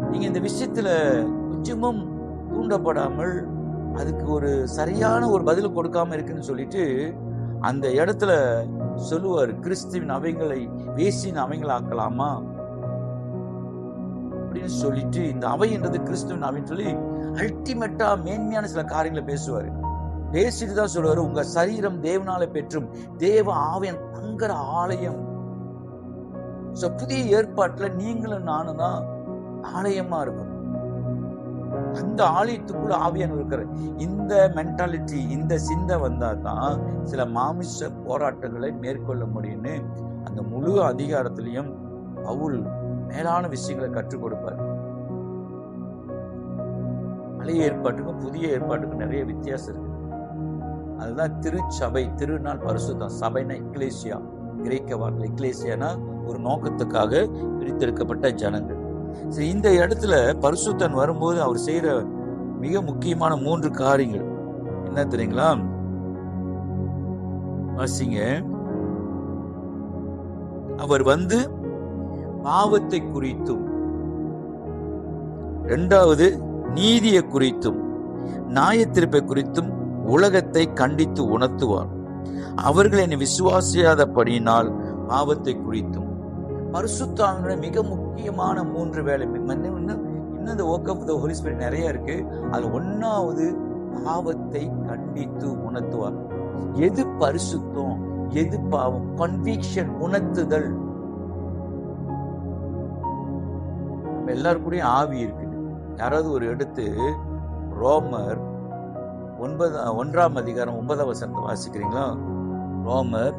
நீங்க இந்த விஷயத்துல கொஞ்சமும் தூண்டப்படாமல் அதுக்கு ஒரு சரியான ஒரு பதில் கொடுக்காம இருக்குன்னு சொல்லிட்டு அந்த இடத்துல சொல்லுவார், கிறிஸ்துவின் அவைகளை வேசின் அவைகளை ஆக்கலாமா அப்படின்னு சொல்லிட்டு, இந்த அவைன்றது கிறிஸ்துவின் அவைன்னு சொல்லி அல்டிமேட்டா மேன்மையான சில காரியங்களை பேசுவாரு. பேசிட்டு தான் சொல்லுவாரு, உங்க சரீரம் தேவனால பெற்றும் தேவ ஆவியன் தங்குற ஆலயம். புதிய ஏற்பாட்டுல நீங்களும் நானும் தான் ஆலயமா இருக்கும். அந்த ஆலயத்துக்குள்ள ஆவியானவர் இருக்கிற இந்த மென்டாலிட்டி, இந்த சிந்தை வந்தா தான் சில மாமிச போராட்டங்களை மேற்கொள்ள முடியும்னு அந்த முழு அதிகாரத்திலையும் பவுல் மேலான விஷயங்களை கற்றுக் கொடுப்பார். பழைய ஏற்பாட்டுக்கும் புதிய ஏற்பாட்டுக்கும் நிறைய வித்தியாசம் இருக்கு. அதுதான் திருச்சபை. திருநாள் பரிசுத்தம். சபைனா எக்லேசியா, கிரேக்க வார்த்தை எக்லேசியானா ஒரு நோக்கத்துக்காக பிரித்தெடுக்கப்பட்ட ஜனங்கள். சரி, இந்த இடத்துல பரிசுத்தன் வரும்போது அவர் செய்யற மிக முக்கியமான 3 காரியங்கள் என்ன தெரியுங்களா? வாசிங்க. அவர் பாவத்தை குறித்தும், 2வது நீதியை குறித்தும், நியாயத்தீர்ப்பை குறித்தும் உலகத்தை கண்டித்து உணர்த்துவார். அவர்கள் என்னை விசுவாசியாதபடியினால் பாவத்தை குறித்தும். பரிசுத்த ஆவியானவருடைய மிக முக்கியமான 3 வேலை. இன்னும் இந்த work of the Holy Spirit நிறைய இருக்கு. அது 1வது பாவத்தை கண்டித்து உணர்த்துவார். எது பரிசுத்தம், எது பாவம், கன்விக்ஷன், உணர்த்துதல். நம்ம எல்லாருக்கூடயும் ஆவி இருக்குது. யாராவது ஒரு எடுத்து ரோமர் 1ஆம் அதிகாரம் 9ஆம் வசனத்தை வாசிக்கிறீங்களா? ரோமர்,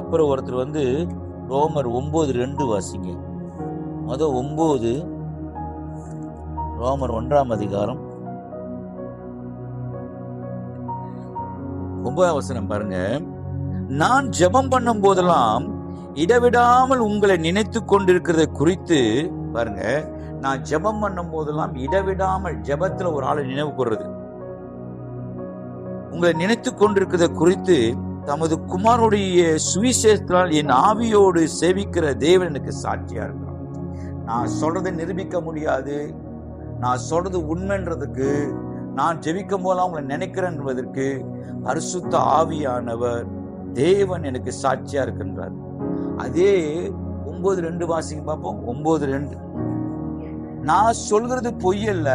அப்புறம் ஒருத்தர் ரோமர் 9:2 வாசிங்க. 9 ரோமர் 1ஆம் அதிகாரம் 9ஆம் வசனம் பாருங்க. நான் ஜெபம் பண்ணும் போதெல்லாம் இடவிடாமல் உங்களை நினைத்து கொண்டிருக்கிறத குறித்து பாருங்க. நான் ஜெபம் பண்ணும் போதெல்லாம் இடவிடாமல், ஜெபத்துல ஒரு ஆளை நினைவு கூறுறது, உங்களை நினைத்து கொண்டிருக்கிறத குறித்து தமது குமாரனுடைய சுவிசேஷத்தினால் என் ஆவியோடு சேவிக்கிற தேவன் எனக்கு சாட்சியா இருக்கிறான். நான் சொல்றதை நிரூபிக்க முடியாது. நான் சொல்றது உண்மைன்றதுக்கு, நான் ஜெபிக்கும் போதெல்லாம் உங்களை நினைக்கிறேன் என்பதற்கு பரிசுத்த ஆவியானவர் தேவன் எனக்கு சாட்சியா இருக்கின்றார். அதே 9:2 வாசிங்க பார்ப்போம். 9:2, நான் சொல்கிறது பொய்யல்ல,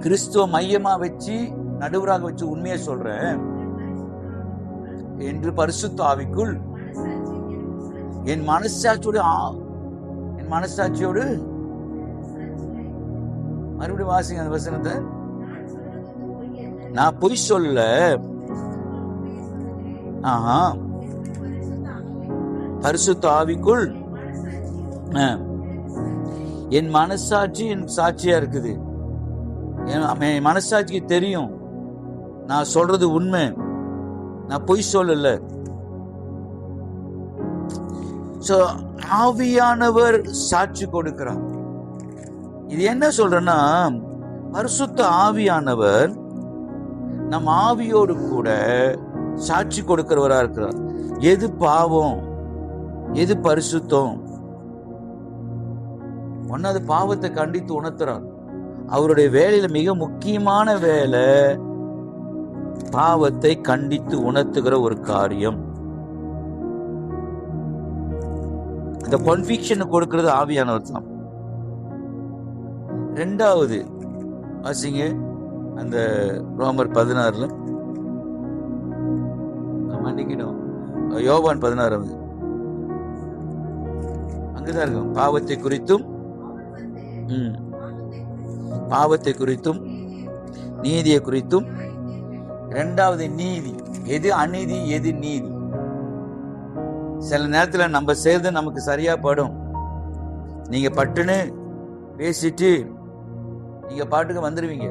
கிறிஸ்துவ மையமா வச்சு நடுவராக வச்சு உண்மையை சொல்றேன் என்று பரிசுத்த ஆவிக்குள் என் மனசாட்சியோடு மறுபடியும் வாசிங்க அந்த வசனத்தை. நான் பொய் சொல்லல. பரிசுத்த ஆவிக்குள் என் மனசாட்சி என் சாட்சியா இருக்குது. என் மனசாட்சிக்கு தெரியும் நான் சொல்றது உண்மை, நான் பொய் சொல்லல. ஆவியானவர் சாட்சி கொடுக்கிறார். இது என்ன சொல்றேன்னா, பரிசுத்த ஆவியானவர் நம் ஆவியோடு கூட சாட்சி கொடுக்கிறவரா இருக்கிறார். எது பாவம், எது பரிசுத்தம். ஒன்னாவது பாவத்தை கண்டித்து உணர்த்துறார். அவருடைய வேலையில மிக முக்கியமான வேலை பாவத்தை கண்டித்து உணர்த்துகிற ஒரு காரியம். இந்த கன்விக்ஷன் கொடுக்கிறது ஆவியானவர் தான். 2வது வாசிங்க அந்த ரோமர் 16 மன்னிக்கணும், யோவான் 16 அங்கதான் இருக்கும். பாவத்தை குறித்தும் நீதியை குறித்தும். 2வது நீதி. எது அநீதி, எது நீதி. சில நேரத்துல நம்ம செய்யறது நமக்கு சரியா படும். நீங்க பட்டுன்னு பேசிட்டு நீங்க பாட்டுக்கு வந்துடுவீங்க.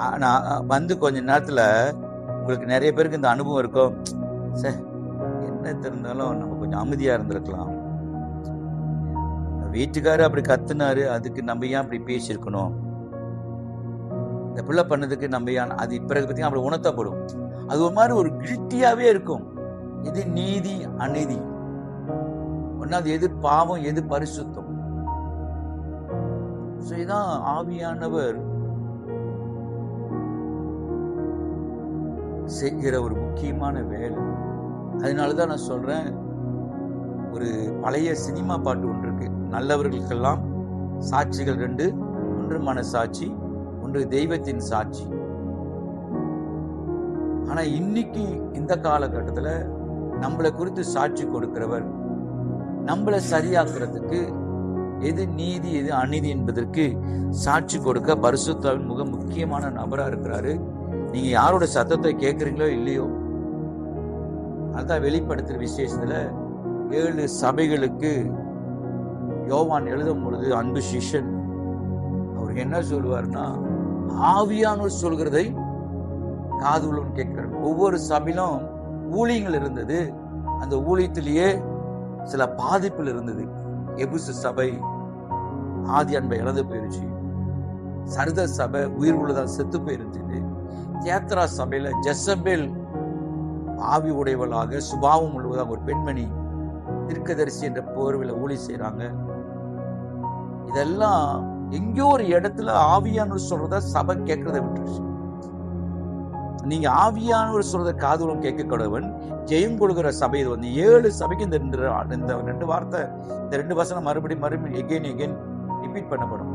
ஆனா வந்து கொஞ்ச நேரத்துல உங்களுக்கு நிறைய பேருக்கு இந்த அனுபவம் இருக்கும். சே, என்ன தெரிந்தாலும் நம்ம கொஞ்சம் அமைதியா இருந்திருக்கலாம், வீட்டுக்காரர் அப்படி கத்துனாரு, அதுக்கு நம்ம ஏன் அப்படி பேசியிருக்கணும், இந்த பிள்ளை பண்ணதுக்கு நம்ம ஏன், அது பிறகு பத்தி அப்படி உணர்த்தப்படும். அது ஒரு மாதிரி ஒரு கில்ட்டியாவே இருக்கும். எது நீதி அநீதி, ஒன்னாவது எது பாவம் எது பரிசுத்தம். இதான் ஆவியானவர் செய்கிற ஒரு முக்கியமான வேலை. அதனாலதான் நான் சொல்றேன், ஒரு பழைய சினிமா பாட்டு ஒன்று இருக்கு, நல்லவர்களுக்கெல்லாம் சாட்சிகள் ரெண்டு, ஒன்று மனசாட்சி, ஒன்று தெய்வத்தின் சாட்சி. ஆனா இன்னைக்கு இந்த காலகட்டத்துல நம்மளை குறித்து சாட்சி கொடுக்கிறவர், நம்மளை சரியாக்குறதுக்கு எது நீதி எது அநீதி என்பதற்கு சாட்சி கொடுக்க பரிசுத்தாவின் மிக முக்கியமான நபரா இருக்கிறாரு. நீங்க யாரோட சத்தத்தை கேட்கறீங்களோ இல்லையோ, அதான் வெளிப்படுத்துற விசேஷத்துல 7 சபைகளுக்கு யோவான் எழுதும் பொழுது அன்பு சிஷ்யன் அவருக்கு என்ன சொல்லுவார்னா, ஆவியானவர் சொல்கிறதை காதுள்ளவன் கேட்கிறார். ஒவ்வொரு சபையிலும் ஊழியங்கள் இருந்தது, அந்த ஊழியத்திலேயே சில பாதிப்புகள் இருந்தது. எபுசு சபை ஆதி அன்பை இழந்து போயிருச்சு, சர்த சபை உயிர் உள்ளதால் செத்து போயிருந்தது, தியேத்ரா சபையில ஜெசபேல் ஆவி உடையவளாக சுபாவம் உள்ளதாக ஒரு பெண்மணி தீர்க்கதரிசி என்ற போர்வையில ஊழி செய்யறாங்க. இதெல்லாம் எங்கேயோ ஒரு இடத்துல ஆவியானவர் சொல்றத சபை கேட்கறத விட்டுருச்சு. நீங்க ஆவியானவர் சொல்றத காதுடன் கேட்க கூடவன் ஜெயம் கொடுக்கிற சபை இது வந்து 7 சபைக்கு இந்த 2 வார்த்தை, இந்த 2 வசனம் மறுபடியும் எகெயின் ரிப்பீட் பண்ணப்படும்.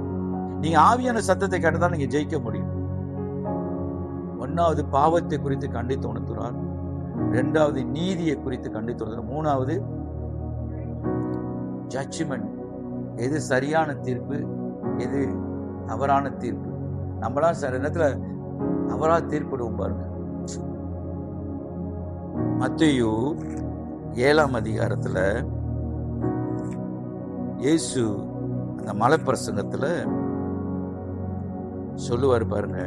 நீங்க ஆவியான சத்தத்தை கேட்டதான் நீங்க ஜெயிக்க முடியும். 1வது பாவத்தை குறித்து கண்டித்து உணர்த்துறார், 2வது நீதியை குறித்து கண்டித்து உணர்த்துறார், 3வது ஜட்ஜ்மெண்ட், எது சரியான தீர்ப்பு எது தவறான தீர்ப்பு. நம்மளாம் சில நேரத்துல தவறா தீர்ப்பிடுவோம் பாருங்க. மத்தேயு 7ஆம் அதிகாரத்துல இயேசு அந்த மலை பிரசங்கத்துல சொல்லுவார் பாருங்க,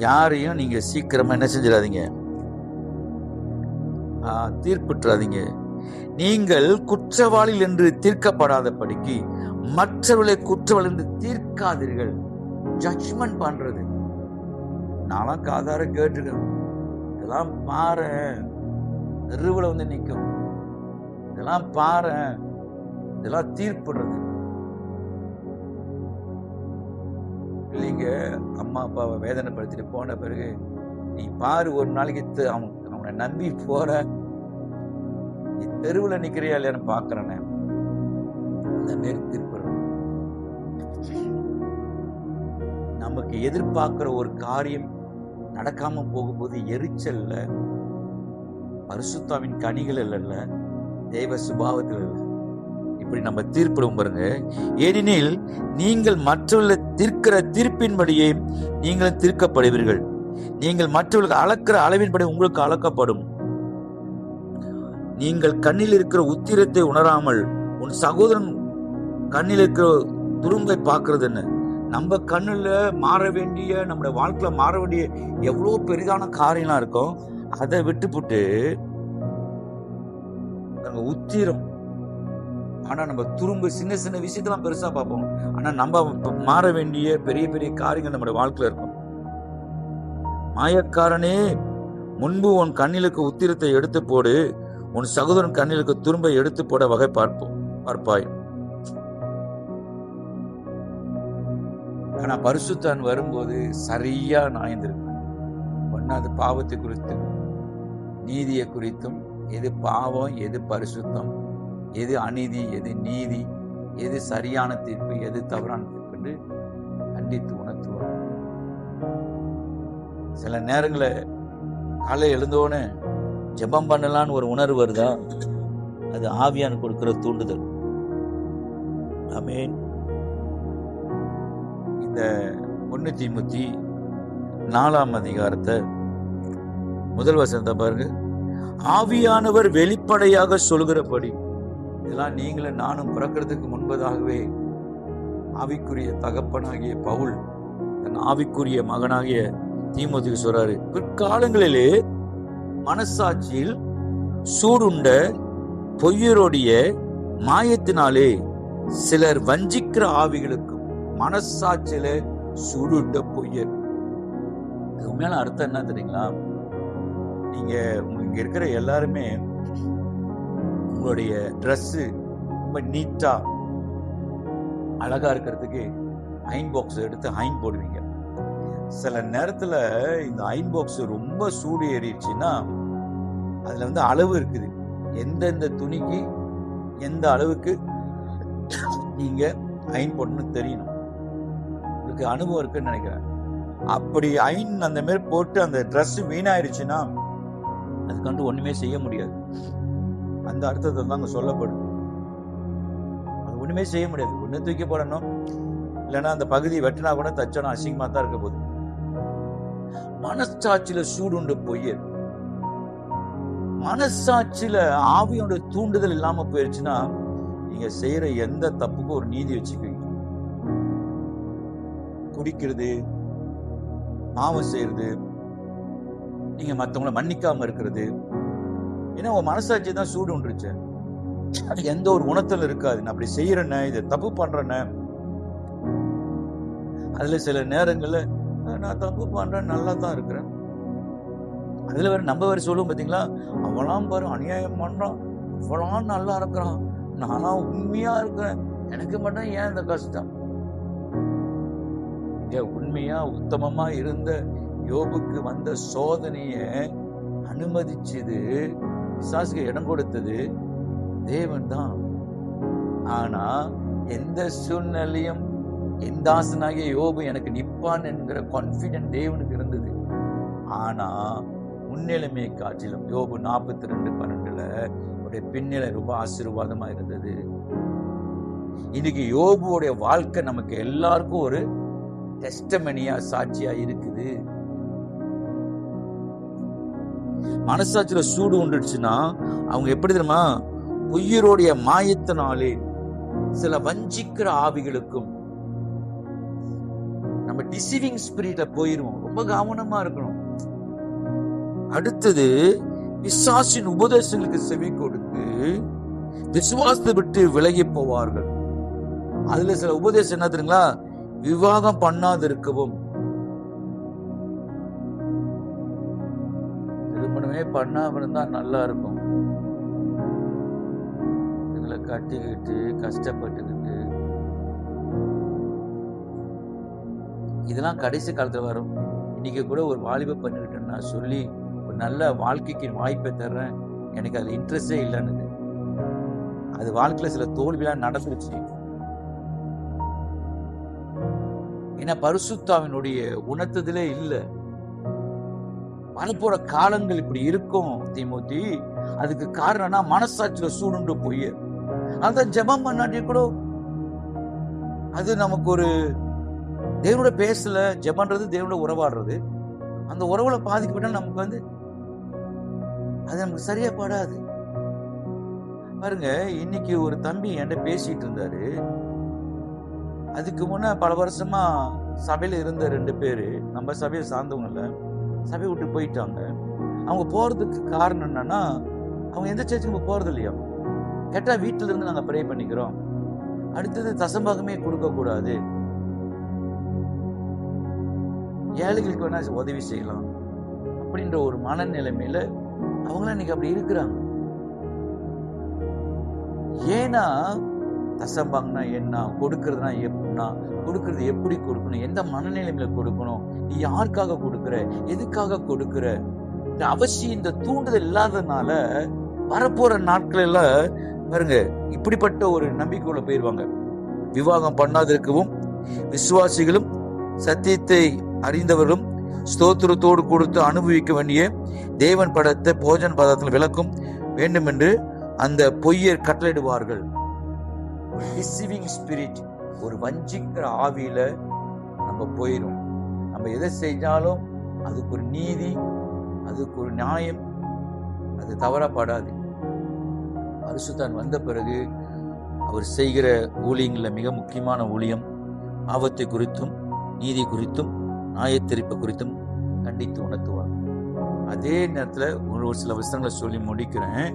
யாரையும் நீங்க சீக்கிரமா என்ன செஞ்சிடாதீங்க, தீர்ப்பிட்டுறாதீங்க. நீங்கள் குற்றவாளிகள் என்று தீர்க்கப்படாதபடிக்கு மற்றவர்களை குற்றவாளி என்று தீர்க்காதீர்கள். ஜட்ஜ்மெண்ட் பண்றது நான்லாம் காதார கேட்டுருக்கேன். இதெல்லாம் பாரு, தெருவுல வந்து நிற்கும், இதெல்லாம் பாரு, இதெல்லாம் தீர்ப்பிடுறது இல்லைங்க. அம்மா அப்பாவை வேதனைப்படுத்திட்டு போன பிறகு நீ பாரு, ஒரு நாளைக்கு அவனை நம்பி போற, நீ தெருவுல நிக்கிறியா இல்லையான்னு பாக்குறேன்னு அந்த மாரி தீர்ப்பிடுறது. நமக்கு எதிர்பார்க்கிற ஒரு காரியம் நடக்காம போகும்போது எரிச்சல்ல, பரிசுத்தாவின் கனிகள் இல்ல, தெய்வ சுபாவத்தில் இல்ல, இப்படி நம்ம தீர்ப்பிடும் பாருங்க. ஏனெனில் நீங்கள் மற்றவர்களை தீர்க்கிற தீர்ப்பின்படியே நீங்கள் தீர்க்கப்படுவீர்கள், நீங்கள் மற்றவர்களுக்கு அளக்கிற அளவின்படி உங்களுக்கு அளக்கப்படும். நீங்கள் கண்ணில் இருக்கிற உத்திரத்தை உணராமல் உன் சகோதரன் கண்ணில் இருக்கிற துரும்பை பார்க்கறது என்ன? நம்ம கண்ணுல மாற வேண்டிய, நம்முடைய வாழ்க்கையில மாற வேண்டிய எவ்வளவு பெரிதான காரியம்லாம் இருக்கும், அதை விட்டுப்புட்டு உத்திரம். ஆனா நம்ம துரும்பு சின்ன சின்ன விஷயத்தெல்லாம் பெருசா பார்ப்போம், ஆனா நம்ம மாற வேண்டிய பெரிய பெரிய காரியங்கள் நம்முடைய வாழ்க்கையில இருக்கும். மாயக்காரனே, முன்பு உன் கண்ணிலுக்கு உத்திரத்தை எடுத்து போடு, உன் சகோதரன் கண்ணிலுக்கு துரும்பை எடுத்து போட வகை பார்ப்பாய். ஆனா பரிசுத்தான் வரும்போது சரியா நாய்ந்திருக்கும். ஒன்னாவது பாவத்தை குறித்தும் நீதியை குறித்தும், எது பாவம் எது பரிசுத்தம், எது அநீதி எது நீதி, எது சரியான தீர்ப்பு எது தவறான தீர்ப்பு என்று கண்டித்து உணர்த்துவோம். சில நேரங்கள காலை எழுந்தோன்னு ஜெபம் பண்ணலான்னு ஒரு உணர்வு வருதா, அது ஆவியான் கொடுக்கிற தூண்டுதல். ஆமென். இந்த 1 தீமோத்தி 4ஆம் அதிகாரத்தை முதல் வசனத்தை பாருங்க. ஆவியானவர் வெளிப்படையாக சொல்கிறபடி, இதெல்லாம் நீங்களும் நானும் பிறக்கிறதுக்கு முன்பதாகவே ஆவிக்குரிய தகப்பனாகிய பவுல் தன் ஆவிக்குரிய மகனாகிய தீமோத்தேயுவுக்கு சொல்றாரு. பிற்காலங்களிலே மனசாட்சியில் சூடுண்ட பொய்யருடைய மாயத்தினாலே சிலர் வஞ்சிக்கிற ஆவிகளுக்கும். மனசாட்சியில சூடுண்ட பொய்யர், அது உண்மையான அர்த்தம் என்ன தெரியுங்களா? நீங்க இங்க இருக்கிற எல்லாருமே உங்களுடைய ட்ரெஸ் ரொம்ப நீட்டா அழகா இருக்கிறதுக்கு அயன் பாக்ஸ் எடுத்து அயன் போடுவீங்க. சில நேரத்துல இந்த அயன் பாக்ஸ் ரொம்ப சூடு ஏறிடுச்சுன்னா அதுல அளவு இருக்குது. எந்தெந்த துணிக்கு எந்த அளவுக்கு நீங்க அயன் போடணும்னு தெரியணும். உங்களுக்கு அனுபவம் இருக்குன்னு நினைக்கிறேன். அப்படி அயன் அந்த மாதிரி போட்டு அந்த ட்ரெஸ் வீணாயிருச்சுன்னா அதுக்கு ஒண்ணுமே செய்ய முடியாது. அந்த அர்த்தத்தை தான் அங்க சொல்லப்படும். அது ஒண்ணுமே செய்ய முடியாது. ஒண்ணு தூக்கி போடணும், இல்லைன்னா அந்த பகுதி வெட்டினா கூட தச்சணும், அசிங்கமா தான் இருக்க போகுது. மனசாட்சியில சூடுண்டு பொய்யர். மனசாட்சியில ஆவியோட தூண்டுதல் இல்லாம போயிருச்சுன்னா நீங்க செய்யற எந்த தப்புக்கும் ஒரு நீதி வச்சுக்குவீங்க. குடிக்கிறது, பாவம் செய்யறது, நீங்க மத்தவங்களை மன்னிக்காம இருக்கிறது, ஏன்னா உங்க மனசாட்சி தான் சூடு ஒன்றுச்சு. எந்த ஒரு குணத்துல இருக்காது. நான் அப்படி செய்யறேன்னு, இதை தப்பு பண்றேன்னு. அதுல சில நேரங்கள்ல நான் தப்பு பண்றேன், நல்லா தான் இருக்கிறேன். அதுல வேற நம்ம வேற சொல்லுவோம் பாத்தீங்களா, அவளாம் பாரு அநியாயம் பண்றான், அவளாம் நல்லா இருக்கிறான், நானா உண்மையா இருக்கிறேன், எனக்கு மட்டும் ஏன் இந்த கஷ்டம்? உண்மையா உத்தமமா இருந்த யோபுக்கு வந்த சோதனைய அனுமதிச்சது, பிசாசுக்கு இடம் கொடுத்தது தேவன் தான். ஆனா எந்த சூழ்நிலையும் என் தாசனாகிய யோபு எனக்கு நிப்பான் என்கிற கான்பிடன்ட் தேவனுக்கு இருந்தது. ஆனா முன்னிலைமை காட்டிலும் யோபு 42:12 அவருடைய பின்னிலை ரொம்ப ஆசீர்வாதமா இருந்தது. இன்னைக்கு யோபுடைய வாழ்க்கை நமக்கு எல்லாருக்கும் ஒரு டெஸ்டமனியா, சாட்சியா இருக்குது. மனசாட்சியில சூடு உண்டுச்சுன்னா அவங்க எப்படி தெரியுமா? உயிரோடைய மாயத்தினாலே சில வஞ்சிக்கிற ஆவிகளுக்கும். நம்ம டிசீவிங் ஸ்பிரிட்ட போயிருவோம். ரொம்ப கவனமா இருக்கணும். அடுத்தது, பிசாசின் உபதேசங்களுக்கு செவி கொடுத்து விசுவாசத்தை விட்டு விலகி போவார்கள். அதுல சில உபதேசம் என்ன தெரியுங்களா? விவாகம் பண்ணாது இருக்கவும், திருமணமே பண்ணாம இருந்தா நல்லா இருக்கும். இதுல கட்டிக்கிட்டு கஷ்டப்பட்டுக்கிட்டு இதெல்லாம் கடைசி காலத்துல வரும். இன்னைக்கு கூட ஒரு வாலிப பண்ணிக்கிட்டு நான் சொல்லி ஒரு நல்ல வாழ்க்கைக்கு வாய்ப்பை தர்றேன், எனக்கு அதுல இன்ட்ரெஸ்டே இல்லைன்னு. அது வாழ்க்கையில சில தோல்வியெல்லாம் நடந்துருச்சு. ஏன்னா பரிசுத்தாவினுடைய உணர்த்ததிலே இல்ல. வரப்போற காலங்கள் இப்படி இருக்கும் தீமோத்தி. அதுக்கு காரணம்னா மனசாட்சியில சூடுண்டு போய் அதான் ஜெபம் பண்ணாட்டி கூட அது நமக்கு ஒரு தேவனோட பேசல. ஜெபன்றது தேவனோட உறவாடுறது. அந்த உறவுல பாதிக்கப்பட்டா நமக்கு அது நமக்கு சரியா படாது. பாருங்க, இன்னைக்கு ஒரு தம்பி என்கிட்ட பேசிட்டு இருந்தாரு. அதுக்கு முன்ன பல வருஷமா சபையில இருந்த 2 பேரு நம்ம சபையை சார்ந்தவங்கல்ல, சபையை விட்டு போயிட்டாங்க. அவங்க போறதுக்கு காரணம் என்னன்னா, அவங்க எந்த சர்ச்சுக்கு போறது இல்லையா. கேட்டா வீட்டுல இருந்து நாங்க ப்ரே பண்ணிக்கிறோம், அடுத்தது தசம்பாகமே கொடுக்க கூடாது, ஏழைகளுக்கு வேணா உதவி செய்யலாம் அப்படின்ற ஒரு மனநிலைமையில அவங்களாம் இன்னைக்கு அப்படி இருக்கிறாங்க. ஏன்னா தசம்பாங்கன்னா என்ன, கொடுக்கறதுனா எப்படின்னா, கொடுக்கறது எப்படி கொடுக்கணும், எந்த மனநிலைமையில கொடுக்கணும், நீ யாருக்காக கொடுக்கிற, எதுக்காக கொடுக்கிற, இந்த அவசியம், இந்த தூண்டுதல் இல்லாததுனால வரப்போற நாட்கள் எல்லாம் பாருங்க இப்படிப்பட்ட ஒரு நம்பிக்கைக்குள்ள போயிருவாங்க. விவாகம் பண்ணாதிருக்கவும் விசுவாசிகளும் சத்தியத்தை அறிந்தவர்களும் ஸ்தோத்திரத்தோடு கொடுத்து அனுபவிக்க வேண்டிய தேவன் படத்தை போஜன பதார்த்தத்தில் விளக்கும் வேண்டும் என்று அந்த பொய்யர் கட்டளையிடுவார்கள். டிசீவிங் ஸ்பிரிட், ஒரு வஞ்சிக்கிற ஆவியில நம்ம போயிடும். நம்ம எதை செஞ்சாலும் அதுக்கு ஒரு நீதி, அதுக்கு ஒரு நியாயம், அது தவறா படாது. பரிசுத்தன் வந்த பிறகு அவர் செய்கிற ஊழியங்களில் மிக முக்கியமான ஊழியம் பாவத்தை குறித்தும் நீதி குறித்தும் நியாயத்தீர்ப்பு குறித்தும் கண்டித்து உணர்த்துவார். அதே நேரத்தில் ஒரு சில வசனங்களை சொல்லி முடிக்கிறேன்.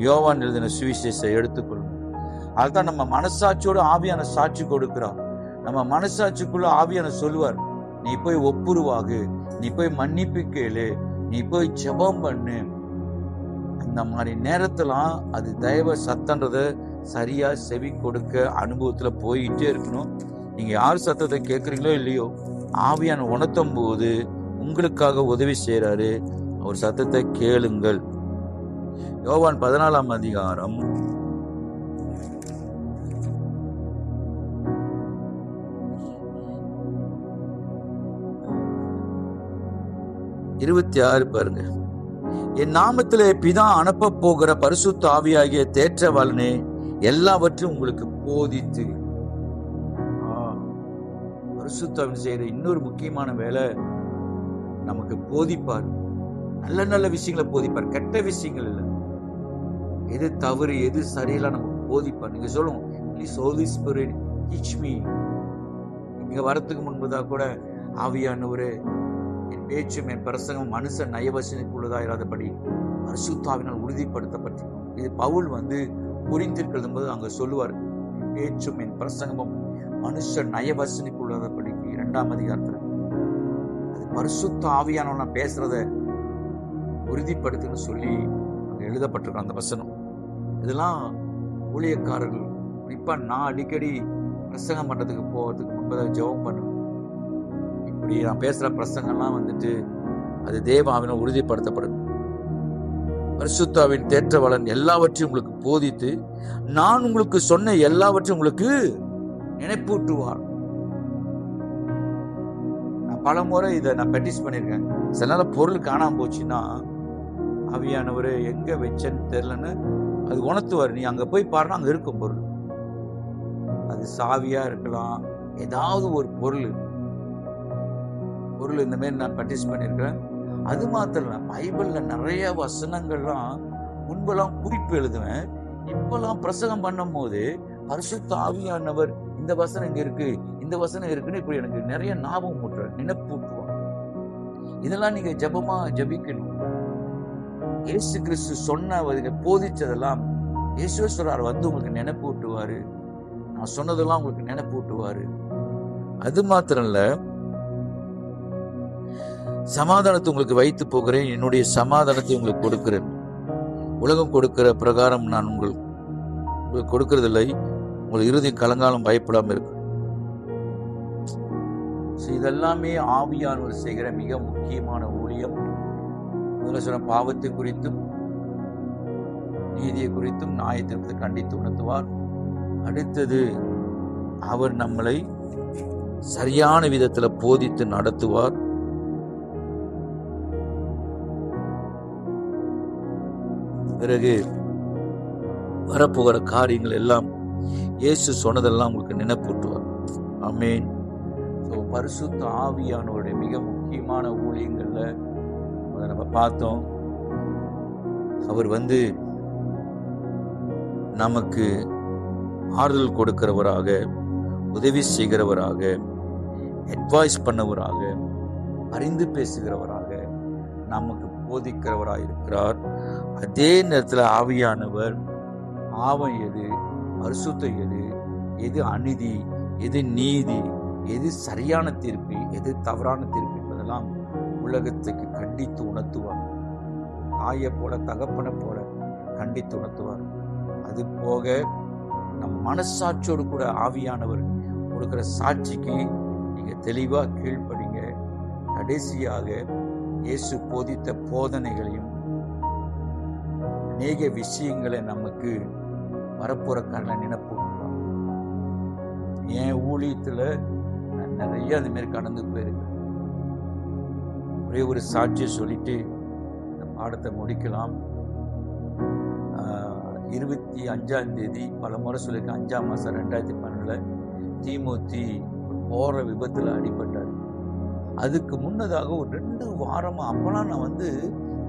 யோவான் எழுதின சுவிசேஷத்தை எடுத்துக்கொள்ளும். அதுதான் நம்ம மனசாட்சியோடு ஆவியான சாட்சி கொடுக்கிறார். நம்ம மனசாட்சிக்குள்ள ஆவியான சொல்லுவார், நீ போய் ஒப்புருவாகு, நீ போய் மன்னிப்பு கேளு, நீ போய் ஜெபம் பண்ணு. இந்த மாதிரி நேரத்திலாம் அது தெய்வ சத்தன்றத சரியா செவி கொடுக்க அனுபவத்துல போயிட்டே இருக்கணும். நீங்க யார் சத்தத்தை கேட்குறீங்களோ இல்லையோ, ஆவியான உணர்த்தும் போது உங்களுக்காக உதவி செய்யறாரு. அவர் சத்தத்தை கேளுங்கள். யோவான் 14ஆம் அதிகாரம் 26 பாருங்க. என் நாமத்திலே பிதா அனுப்ப போகிற பரிசுத்த ஆவியாகிய தேற்றவாளனே எல்லாவற்றையும் உங்களுக்கு போதித்து. பரிசுத்த ஆவி செய்யற இன்னொரு முக்கியமான வேலை, நமக்கு போதிப்பார். நல்ல நல்ல விஷயங்களை போதிப்பார், கெட்ட விஷயங்கள் இல்லை. எது தவறு எது சரியெல்லாம் நமக்கு போதிப்பார். நீங்க சொல்லுவோம், please holy spirit teach me. இங்க வரத்துக்கு முன்புதான் கூட ஆவியானவரே என் பேச்சும் என் பிரசங்கம் மனுஷ நயவசனுக்கு உள்ளதா இராதபடி பரிசுத்தாவினால் உறுதிப்படுத்தப்பட்டிருக்கும். இது பவுல் கொரிந்தியர் எழுதும்போது அங்க சொல்லுவார், பேச்சும் என் பிரசங்கமும் மனுஷ நயவசனுக்கு உள்ளதபடி 2ஆம் அதிகாரத்துல. அது பரிசுத்த ஆவியானவன் நான் பேசுறத உறுதிப்படுத்துன்னு சொல்லி அங்க எழுதப்பட்டிருக்க அந்த வசனம். இதெல்லாம் ஊழியக்காரர்கள், குறிப்பா நான் அடிக்கடி பிரசங்கம் பண்றதுக்கு போறதுக்கு முன்பதாக ஜெபம் பண்ணுவேன். இப்படி நான் பேசுற பிரசங்கம்லாம் அது தேவாவினால் உறுதிப்படுத்தப்படும். பரிசுத்தாவின் தேற்றவாளன் எல்லாவற்றையும் உங்களுக்கு போதித்து நான் உங்களுக்கு சொன்ன எல்லாவற்றையும் உங்களுக்கு நினைப்பூட்டுவார். நான் பல முறை இதை நான் பிராக்டிஸ் பண்ணியிருக்கேன். சில நேரம் பொருள் காணாம போச்சுன்னா ஆவியானவர் எங்க வச்சேன்னு தெரியலன்னு அது உணர்த்துவார். நீ அங்க போய் பாருன்னா அங்க இருக்கும் பொருள். அது சாவியா இருக்கலாம், ஏதாவது ஒரு பொருள் இந்த மாதிரி நான் பிராக்டிஸ் பண்ணியிருக்கிறேன். அது மாத்திரம் பைபிள்ல நிறைய வசனங்கள்லாம் முன்பெல்லாம் குறிப்பு எழுதுவேன். இப்பெல்லாம் பிரசங்கம் பண்ணும் போது பரிசுத்த ஆவியானவர் இந்த வசனம் இங்க இருக்கு, இந்த வசனம் இருக்குன்னு இப்படி எனக்கு நிறைய ஞாபகம் ஊட்டுறார், நினைப்பூட்டுவார். இதெல்லாம் நீங்க ஜபிக்கணும். இயேசு கிறிஸ்து சொன்ன போதிச்சதெல்லாம் யேசுவரார் உங்களுக்கு நினைப்பூட்டுவாரு. நான் சொன்னதெல்லாம் உங்களுக்கு நினைப்பூட்டுவாரு. அது மாத்திரம் இல்ல, சமாதானத்தை உங்களுக்கு வைத்து போகிறேன், என்னுடைய சமாதானத்தை உங்களுக்கு கொடுக்கிறேன். உலகம் கொடுக்கிற பிரகாரம் நான் உங்களுக்கு கொடுக்கறதில்லை. உங்கள் இறுதி கலங்காலம் பயப்படாம இருக்கு. இதெல்லாமே ஆவியானவர் செய்கிற மிக முக்கியமான ஊழியம். முதல்ல சொன்ன பாவத்தை குறித்தும் நீதியை குறித்தும் நியாயத்தை கண்டித்து உணர்த்துவார். அடுத்தது அவர் நம்மளை சரியான விதத்துல போதித்து நடத்துவார். பிறகு வரப்போகிற காரியங்கள் எல்லாம் இயேசு சொன்னதெல்லாம் உங்களுக்கு நினைப்பூட்டுவார். ஆமென். பரிசுத்த ஆவியானவருடைய மிக முக்கியமான ஊழியங்கள்ல நம்ம பார்த்தோம். அவர் நமக்கு ஆறுதல் கொடுக்கிறவராக, உதவி செய்கிறவராக, அட்வைஸ் பண்ணவராக, அறிந்து பேசுகிறவராக, நமக்கு போதிக்கிறவராக இருக்கிறார். அதே நேரத்தில் ஆவியானவர் பாவம் எது, பரிசுத்தம் எது, எது அநீதி, எது நீதி, எது சரியான தீர்ப்பு, எது தவறான தீர்ப்பு என்பதெல்லாம் உலகத்துக்கு கண்டித்து உணர்த்துவார். தாயை போல தகப்பனை போல கண்டித்து உணர்த்துவார். அது போக நம் மனசாட்சியோடு கூட ஆவியானவர் கொடுக்கிற சாட்சிக்கு நீங்க தெளிவா கீழ்ப்படிங்க. கடைசியாக இயேசு போதித்த போதனைகளையும் அநேக விஷயங்களை நமக்கு வரப்போற காரண நினைப்பூட்டுவார். என் ஊழியத்துல நான் நிறைய அந்த மாதிரி கடந்து போயிருக்கேன். ஒரே ஒரு சாட்சியை சொல்லிட்டு இந்த பாடத்தை முடிக்கலாம். 25ஆம் தேதி, பல முறை சொல்லியிருக்கேன், 5ஆம் மாசம் 2012 தீமோத்தி போற விபத்துல அடிபட்டார். அதுக்கு முன்னதாக ஒரு 2 வாரமா அப்பெல்லாம் நான்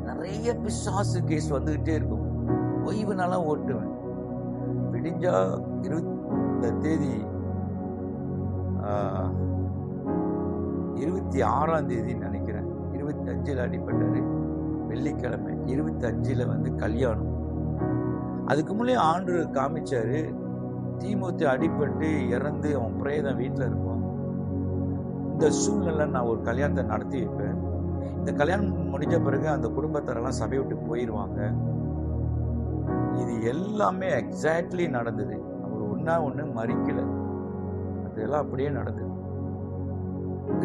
நிறைய பிசாசு கேஸ் வந்துகிட்டே இருக்கும். ஓய்வு நாளா ஓட்டுவேன். விடிஞ்சா இந்த தேதி 26 நினைக்கிறேன், 25 அடிப்பட்டாரு. வெள்ளிக்கிழமை 25 கல்யாணம். அதுக்கு முன்னே ஆண்டவர் காமிச்சாரு, தீமோத்தி அடிபட்டு இறந்து அவன் பிரேதம் வீட்டில் இருக்கும். இந்த சூழ்நிலை நான் ஒரு கல்யாணத்தை நடத்தி வைப்பேன். இந்த கல்யாணம் முடிஞ்ச பிறகு அந்த குடும்பத்தாரெல்லாம் சபை விட்டு போயிடுவாங்க. இது எல்லாமே எக்ஸாக்ட்லி நடந்தது. அவர் ஒண்ணு மறிக்கல, அதெல்லாம் அப்படியே நடந்தது.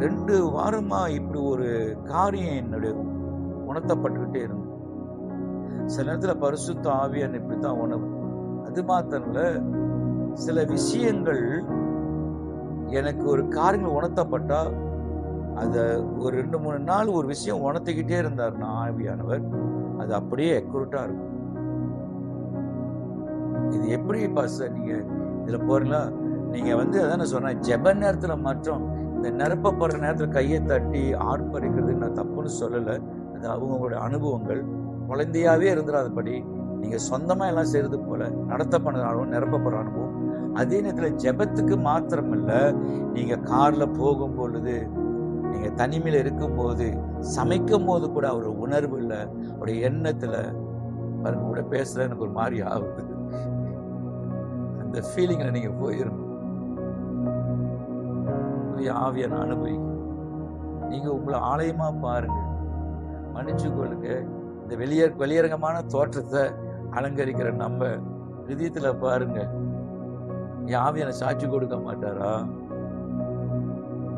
2 வாரமா இப்படி ஒரு காரியம் என்னுடைய உணர்த்தப்பட்டுக்கிட்டே இருந்தது. சில நேரத்தில் பரிசுத்த ஆவியானவர் இப்படித்தான் உணவு. அது மாத்திரம் இல்ல, சில விஷயங்கள் எனக்கு ஒரு காரியங்கள் உணர்த்தப்பட்டா அத ஒரு 2-3 நாள் ஒரு விஷயம் உணர்த்திக்கிட்டே இருந்தாருன்னா ஆவியானவர், அது அப்படியே அக்யூரேட்டா இருக்கும். இது எப்படி பாஸ்டர் நீங்க இதுல போறீங்களா? நீங்க அதான் சொன்னேன், ஜெப நேரத்துல மட்டும் இந்த நிரப்பப்படுற நேரத்துல கையை தட்டி ஆர்ப்பரிக்கிறது நான் தப்புன்னு சொல்லல. அது அவங்களுடைய அனுபவங்கள். குழந்தையாவே இருந்துடாதபடி நீங்க சொந்தமா எல்லாம் செய்யறது போல நடத்தப்படுற அனுபவம், நிரப்பப்படுற அனுபவம். அதே நேரத்துல ஜெபத்துக்கு மாத்திரம் இல்ல, நீங்க கார்ல போகும் பொழுது, நீங்க தனிமையில இருக்கும் போது, சமைக்கும் போது கூட அவர் உணர்வு இல்லை, அவருடைய எண்ணத்துல பாருங்க. கூட பேசுற எனக்கு ஒரு மாதிரி ஆகுது. அந்த ஃபீலிங்ல நீங்க போயிடணும். ஆவியான அனுபவிங்க. நீங்க உங்களை ஆலயமா பாருங்க, மன்னிச்சு கொள்ளுங்க. இந்த வெளியரங்கமான தோற்றத்தை அலங்கரிக்கிற நம்ம இதயத்துல பாருங்க. ஆவியான சாட்சி கொடுக்க மாட்டாரா?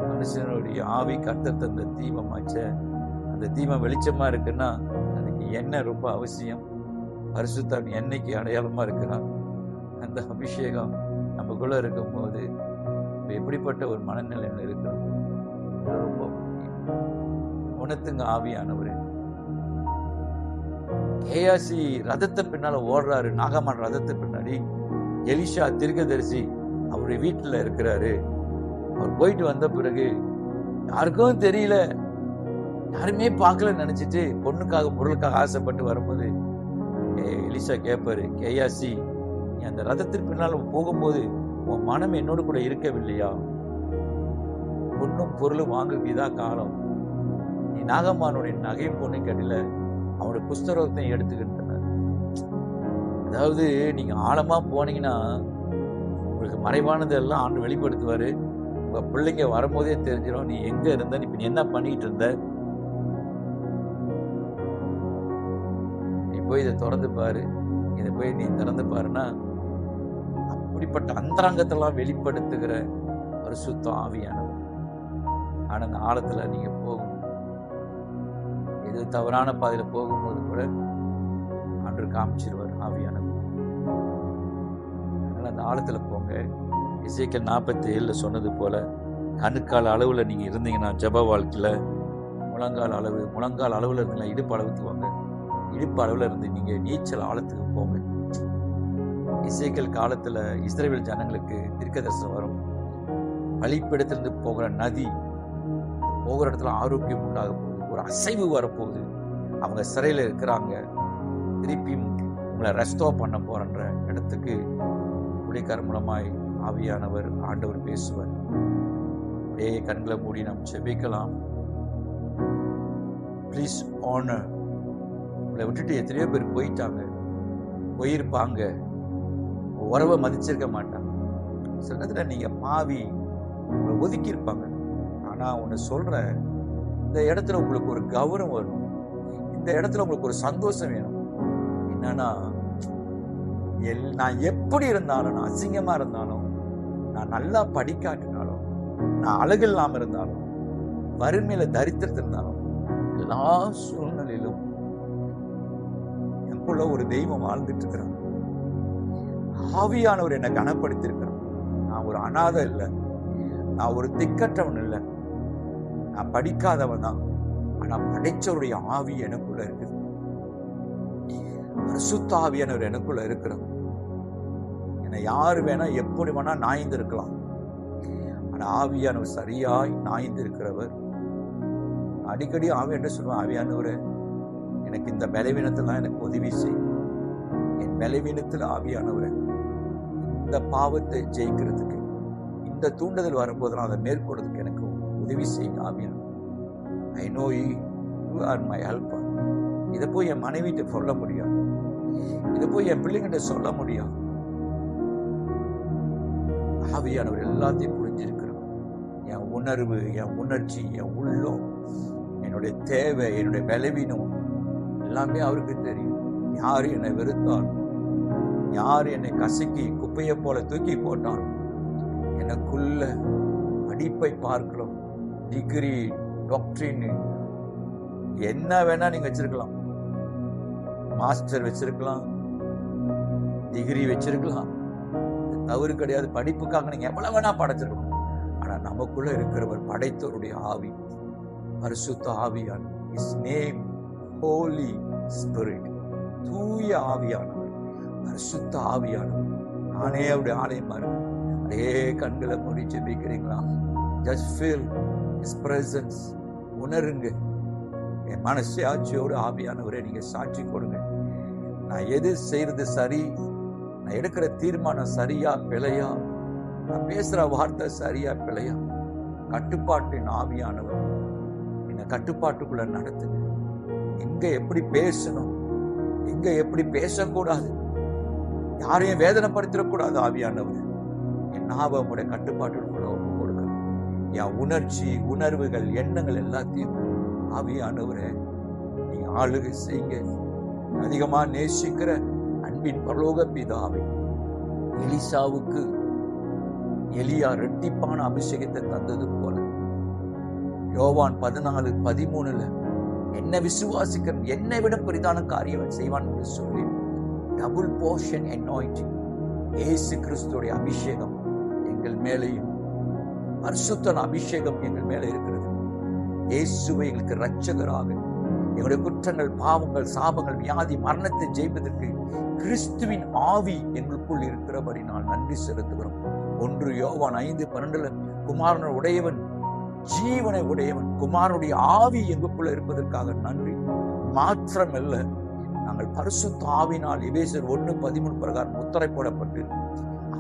மனுஷனுடைய ஆவி கர்த்தர் தந்த தீபமாச்ச. அந்த தீபம் வெளிச்சமா இருக்குன்னா அதுக்கு என்ன ரொம்ப அவசியம்? பரிசுத்தம் என்னைக்கு அடையாளமா இருக்கிறான். அந்த அபிஷேகம் நமக்குள்ள இருக்கும் போது எப்படிப்பட்ட ஒரு மனநிலையில் இருக்கிறோம் ரொம்ப முக்கியம். உணர்த்துங்க ஆவியானவரே. கேயாசி ரதத்தை பின்னால ஓடுறாரு, நாகமான ரதத்தை பின்னாடி. எலிஷா தீர்க்கதரிசி அவருடைய வீட்டுல இருக்கிறாரு. அவர் போயிட்டு வந்த பிறகு யாருக்கும் தெரியல, யாருமே பார்க்கல நினைச்சிட்டு பொண்ணுக்காக பொருளுக்காக ஆசைப்பட்டு வரும்போது எலிஷா கேட்பாரு, கேயாசி நீ அந்த ரதத்திற்கு பின்னால் போகும்போது உன் மனம் என்னோடு கூட இருக்கவில்லையா? பொண்ணும் பொருளும் வாங்குவதுதான் காலம். நீ நாகம்மானுடைய நகையும் பொண்ணு கடையில அவனுடைய புஸ்தகத்தையும் எடுத்துக்கிட்டனர். அதாவது நீங்க ஆழமா போனீங்கன்னா உங்களுக்கு மறைவானது எல்லாம் ஆண்டு வெளிப்படுத்துவாரு. உங்க பிள்ளைங்க வரும்போதே தெரிஞ்சிடும் நீ எங்க இருந்த, இப்ப நீ என்ன பண்ணிட்டு இருந்த. நீ போய் இதை திறந்து பாரு, இதை போய் நீ திறந்து பாருன்னா அப்படிப்பட்ட அந்தரங்கத்தெல்லாம் வெளிப்படுத்துகிற பரிசுத்த ஆவியானவர். ஆனா அந்த ஆழத்துல நீங்க போகணும். எது தவறான பாதையில போகும்போது கூட ஆண்டவர் காமிச்சிருவார் ஆவியானவர். அதனால அந்த ஆழத்துல போங்க. எசேக்கியேல் 47 சொன்னது போல கணுக்கால் அளவுல நீங்க இருந்தீங்கன்னா ஜெப வாழ்க்கையில முழங்கால் அளவுல இருந்தீங்கன்னா இடுப்பு அளவுக்கு வாங்க. இடுப்பு அளவுல இருந்து நீங்க நீச்சல் ஆழத்துக்கு போங்க. எசேக்கியேல் காலத்துல இஸ்ரவேல் ஜனங்களுக்கு தீர்க்கதரிசனம் வரும். பலிபீடத்திலிருந்து போகிற நதி போகிற இடத்துல ஆரோக்கியம் உண்டாக போகுது, ஒரு அசைவு வரப்போகுது. அவங்க சிறையில இருக்கிறாங்க, திருப்பியும் உங்களை ரெஸ்டோர் பண்ண போறன்ற இடத்துக்கு ஊழியக்காரர் மூலமாய் ஆவியானவர் ஆண்டவர் பேசுவார். அப்படியே கண்களை மூடி நாம் செபிக்கலாம். Please honour. உங்களை விட்டுட்டு எத்தனையோ பேர் போயிருப்பாங்க, உறவை மதிச்சிருக்க மாட்டாங்க. சில நேரத்துல நீங்க பாவி உங்களை ஒதுக்கி இருப்பாங்க. ஆனா ஒண்ணு சொல்றேன், இந்த இடத்துல உங்களுக்கு ஒரு கௌரவம் வரும். இந்த இடத்துல உங்களுக்கு ஒரு சந்தோஷம் வேணும். என்னன்னா, நான் எப்படி இருந்தாலும், நான் அசிங்கமா இருந்தாலும், நான் நல்லா படிக்காட்டினாலும், நான் அழகு இல்லாம இருந்தாலும், வறுமையில தரித்திரத்தில் இருந்தாலும், எல்லா சூழ்நிலையிலும் எனக்குள்ள ஒரு தெய்வம் வாழ்ந்துட்டு இருக்கிறான். ஆவியானவர் என்னை கனப்படுத்தி இருக்கிறான். நான் ஒரு அநாதை இல்லை, நான் ஒரு திக்கற்றவன் இல்லை, நான் படிக்காதவன் தான். ஆனா படைச்சவருடைய ஆவி எனக்குள்ள இருக்குது. பரிசுத்த ஆவியானவர் எனக்குள்ள இருக்கிறார். என்னை யாரு வேணா எப்படி வேணா நாய்ந்து இருக்கலாம். ஆனா ஆவியானவர் சரியாய் நாய்ந்து இருக்கிறவர். அடிக்கடி ஆவி என்று சொல்லுவேன், ஆவியானவர் எனக்கு இந்த பலவீனத்தில் எனக்கு உதவி செய்யும். என் பலவீனத்தில் ஆவியானவரை இந்த பாவத்தை ஜெயிக்கிறதுக்கு, இந்த தூண்டுதல் வரும்போது நான் அதை மேற்கொள்றதுக்கு எனக்கு உதவி செய்யுங்க ஆவியானவர். I know you are my helper. இதை போய் என் மனைவிட்ட சொல்ல முடியும், இதை போய் என் பிள்ளைங்கிட்ட சொல்ல முடியும். ஆவியானவர் எல்லாத்தையும் புரிஞ்சிருக்கிறோம். என் உணர்வு, என் உணர்ச்சி, என் உள்ளம், என்னுடைய தேவை, என்னுடைய பலவீனம் எல்லாமே அவருக்கு தெரியும். யார் என்னை வெறுத்தால், யார் என்னை கசக்கி குப்பையை போல தூக்கி போட்டால், எனக்குள்ள படிப்பை பார்க்கிறோம், டிகிரி, டாக்டரின் என்ன வேணா நீங்க வச்சிருக்கலாம், மாஸ்டர் வச்சிருக்கலாம், டிகிரி வச்சிருக்கலாம், தவறு கிடையாது. படிப்புக்காக நீங்க எவ்வளவு வேணா படைச்சிருக்கலாம். ஆனா நமக்குள்ள இருக்கிறவர் படைத்தவருடைய ஆவி, பரிசுத்த ஆவியான், His name Holy Spirit, தூய ஆவியானவர், பரிசுத்த ஆவியானவர். நானே அவருடைய ஆலயமா இருக்கு. அதே கண்களை மூடி ஜெபிக்கிறீங்களா? Just feel His presence. உணருங்க. என் மனசாட்சியோடு ஆவியானவரை நீங்க சாட்சி கொடுங்க. நான் எது செய்யறது சரி, நான் எடுக்கிற தீர்மானம் சரியா பிழையா, நான் பேசுற வார்த்தை சரியா பிழையா, கட்டுப்பாட்டின் ஆவியானவர் என்னை கட்டுப்பாட்டுக்குள்ள நடத்துங்க. எங்க எப்படி பேசணும், எங்க எப்படி பேசக்கூடாது, யாரையும் வேதனைப்படுத்திடக்கூடாது. ஆவியானவர் என் நாவமுடைய கட்டுப்பாட்டுக்குள்ள ஒப்பு கொடுக்கணும். என் உணர்ச்சி, உணர்வுகள், எண்ணங்கள் எல்லாத்தையும் ஆவியானவரை நீங்க ஆளுகை செய்யுங்க. அதிகமா நேசிக்கிற அன்பின் பரலோக பிதாவே, எலிசாவுக்கு எலியா இரட்டிப்பான அபிஷேகத்தை தந்தது போல யோவான் 14:13 என்ன விசுவாசிக்கிற என்னை விட பெரிதான காரியம் செய்வான் என்று சொல்லி டபுள் போர்ஷன் அனாயிண்டிங், இயேசு கிறிஸ்துவோட அபிஷேகம் எங்கள் மேலேயும், பரிசுத்த அபிஷேகம் எங்கள் மேலே இருக்கிறது. இயேசுவை எங்களுக்கு இரட்சகராக, எங்களுடைய குற்றங்கள், பாவங்கள், சாபங்கள், வியாதி, மரணத்தை ஜெயிப்பதற்கு கிறிஸ்துவின் ஆவி எங்களுக்குள் இருக்கிறபடி நான் நன்றி செலுத்துகிறோம். 1 யோவான் 5:12 குமாரனை உடையவன் ஜீவனை உடையவன், குமாரனுடைய ஆவி எங்களுக்குள்ள இருப்பதற்காக நன்றி. மாத்திரமல்ல, நாங்கள் பரிசுத்த ஆவியினால் எபேசியர் 1:13 பிரகாரம் முத்திரை போடப்பட்டு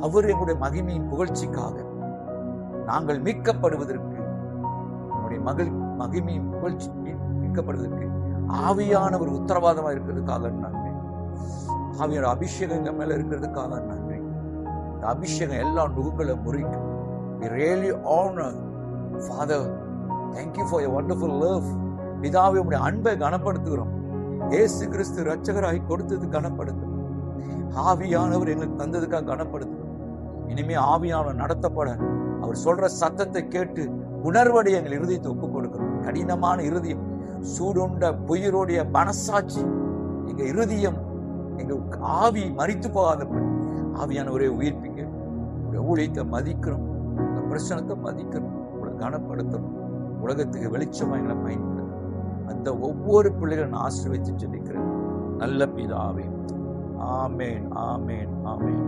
அவர் எங்களுடைய மகிமையின் புகழ்ச்சிக்காக நாங்கள் மீட்கப்படுவதற்கு, நம்முடைய மகிமையின் புகழ்ச்சி மீட்கப்படுவதற்கு ஆவியானவர் உத்தரவாதமா இருக்கிறதுக்காக நன்றி. ஆவியோட அபிஷேகம் எங்க மேல இருக்கிறதுக்காக நன்றி. இந்த அபிஷேகம் எல்லா நுகங்களை முறிக்கும். We really honor Father, thank you for your wonderful love. பிதாவே, உம்முடைய அன்பை கனப்படுத்துகிறோம். இயேசு கிறிஸ்து இரட்சகராய் கொடுத்தது கனப்படுத்தும். ஆவியானவர் எங்களுக்கு தந்ததுக்காக கனப்படுத்துகிறோம். இனிமே ஆவியானவர் நடத்தப்பட அவர் சொல்ற சத்தத்தை கேட்டு உணர்வடைய எங்கள் இருதயத்தை ஒப்புக் கொடுக்கிறோம். கடினமான இருதயம், சூடுண்ட புயருடைய மனசாட்சி, எங்க இருதயம், எங்க ஆவி மரித்து போகாதபடி ஆவியானவரை உயிர்ப்பிங்க. உங்களுடைய ஊழியத்தை மதிக்கிறோம், உங்க பிரச்சனத்தை மதிக்கிறோம், உங்களை கனப்படுத்தணும். உலகத்துக்கு வெளிச்சமா எங்களை பயன்படுத்தும். அந்த ஒவ்வொரு பிள்ளைகளும் நான் ஆசீர்வதித்து ஜெபிக்கிறேன் நல்ல பிதாவே. ஆமேன், ஆமேன், ஆமேன்.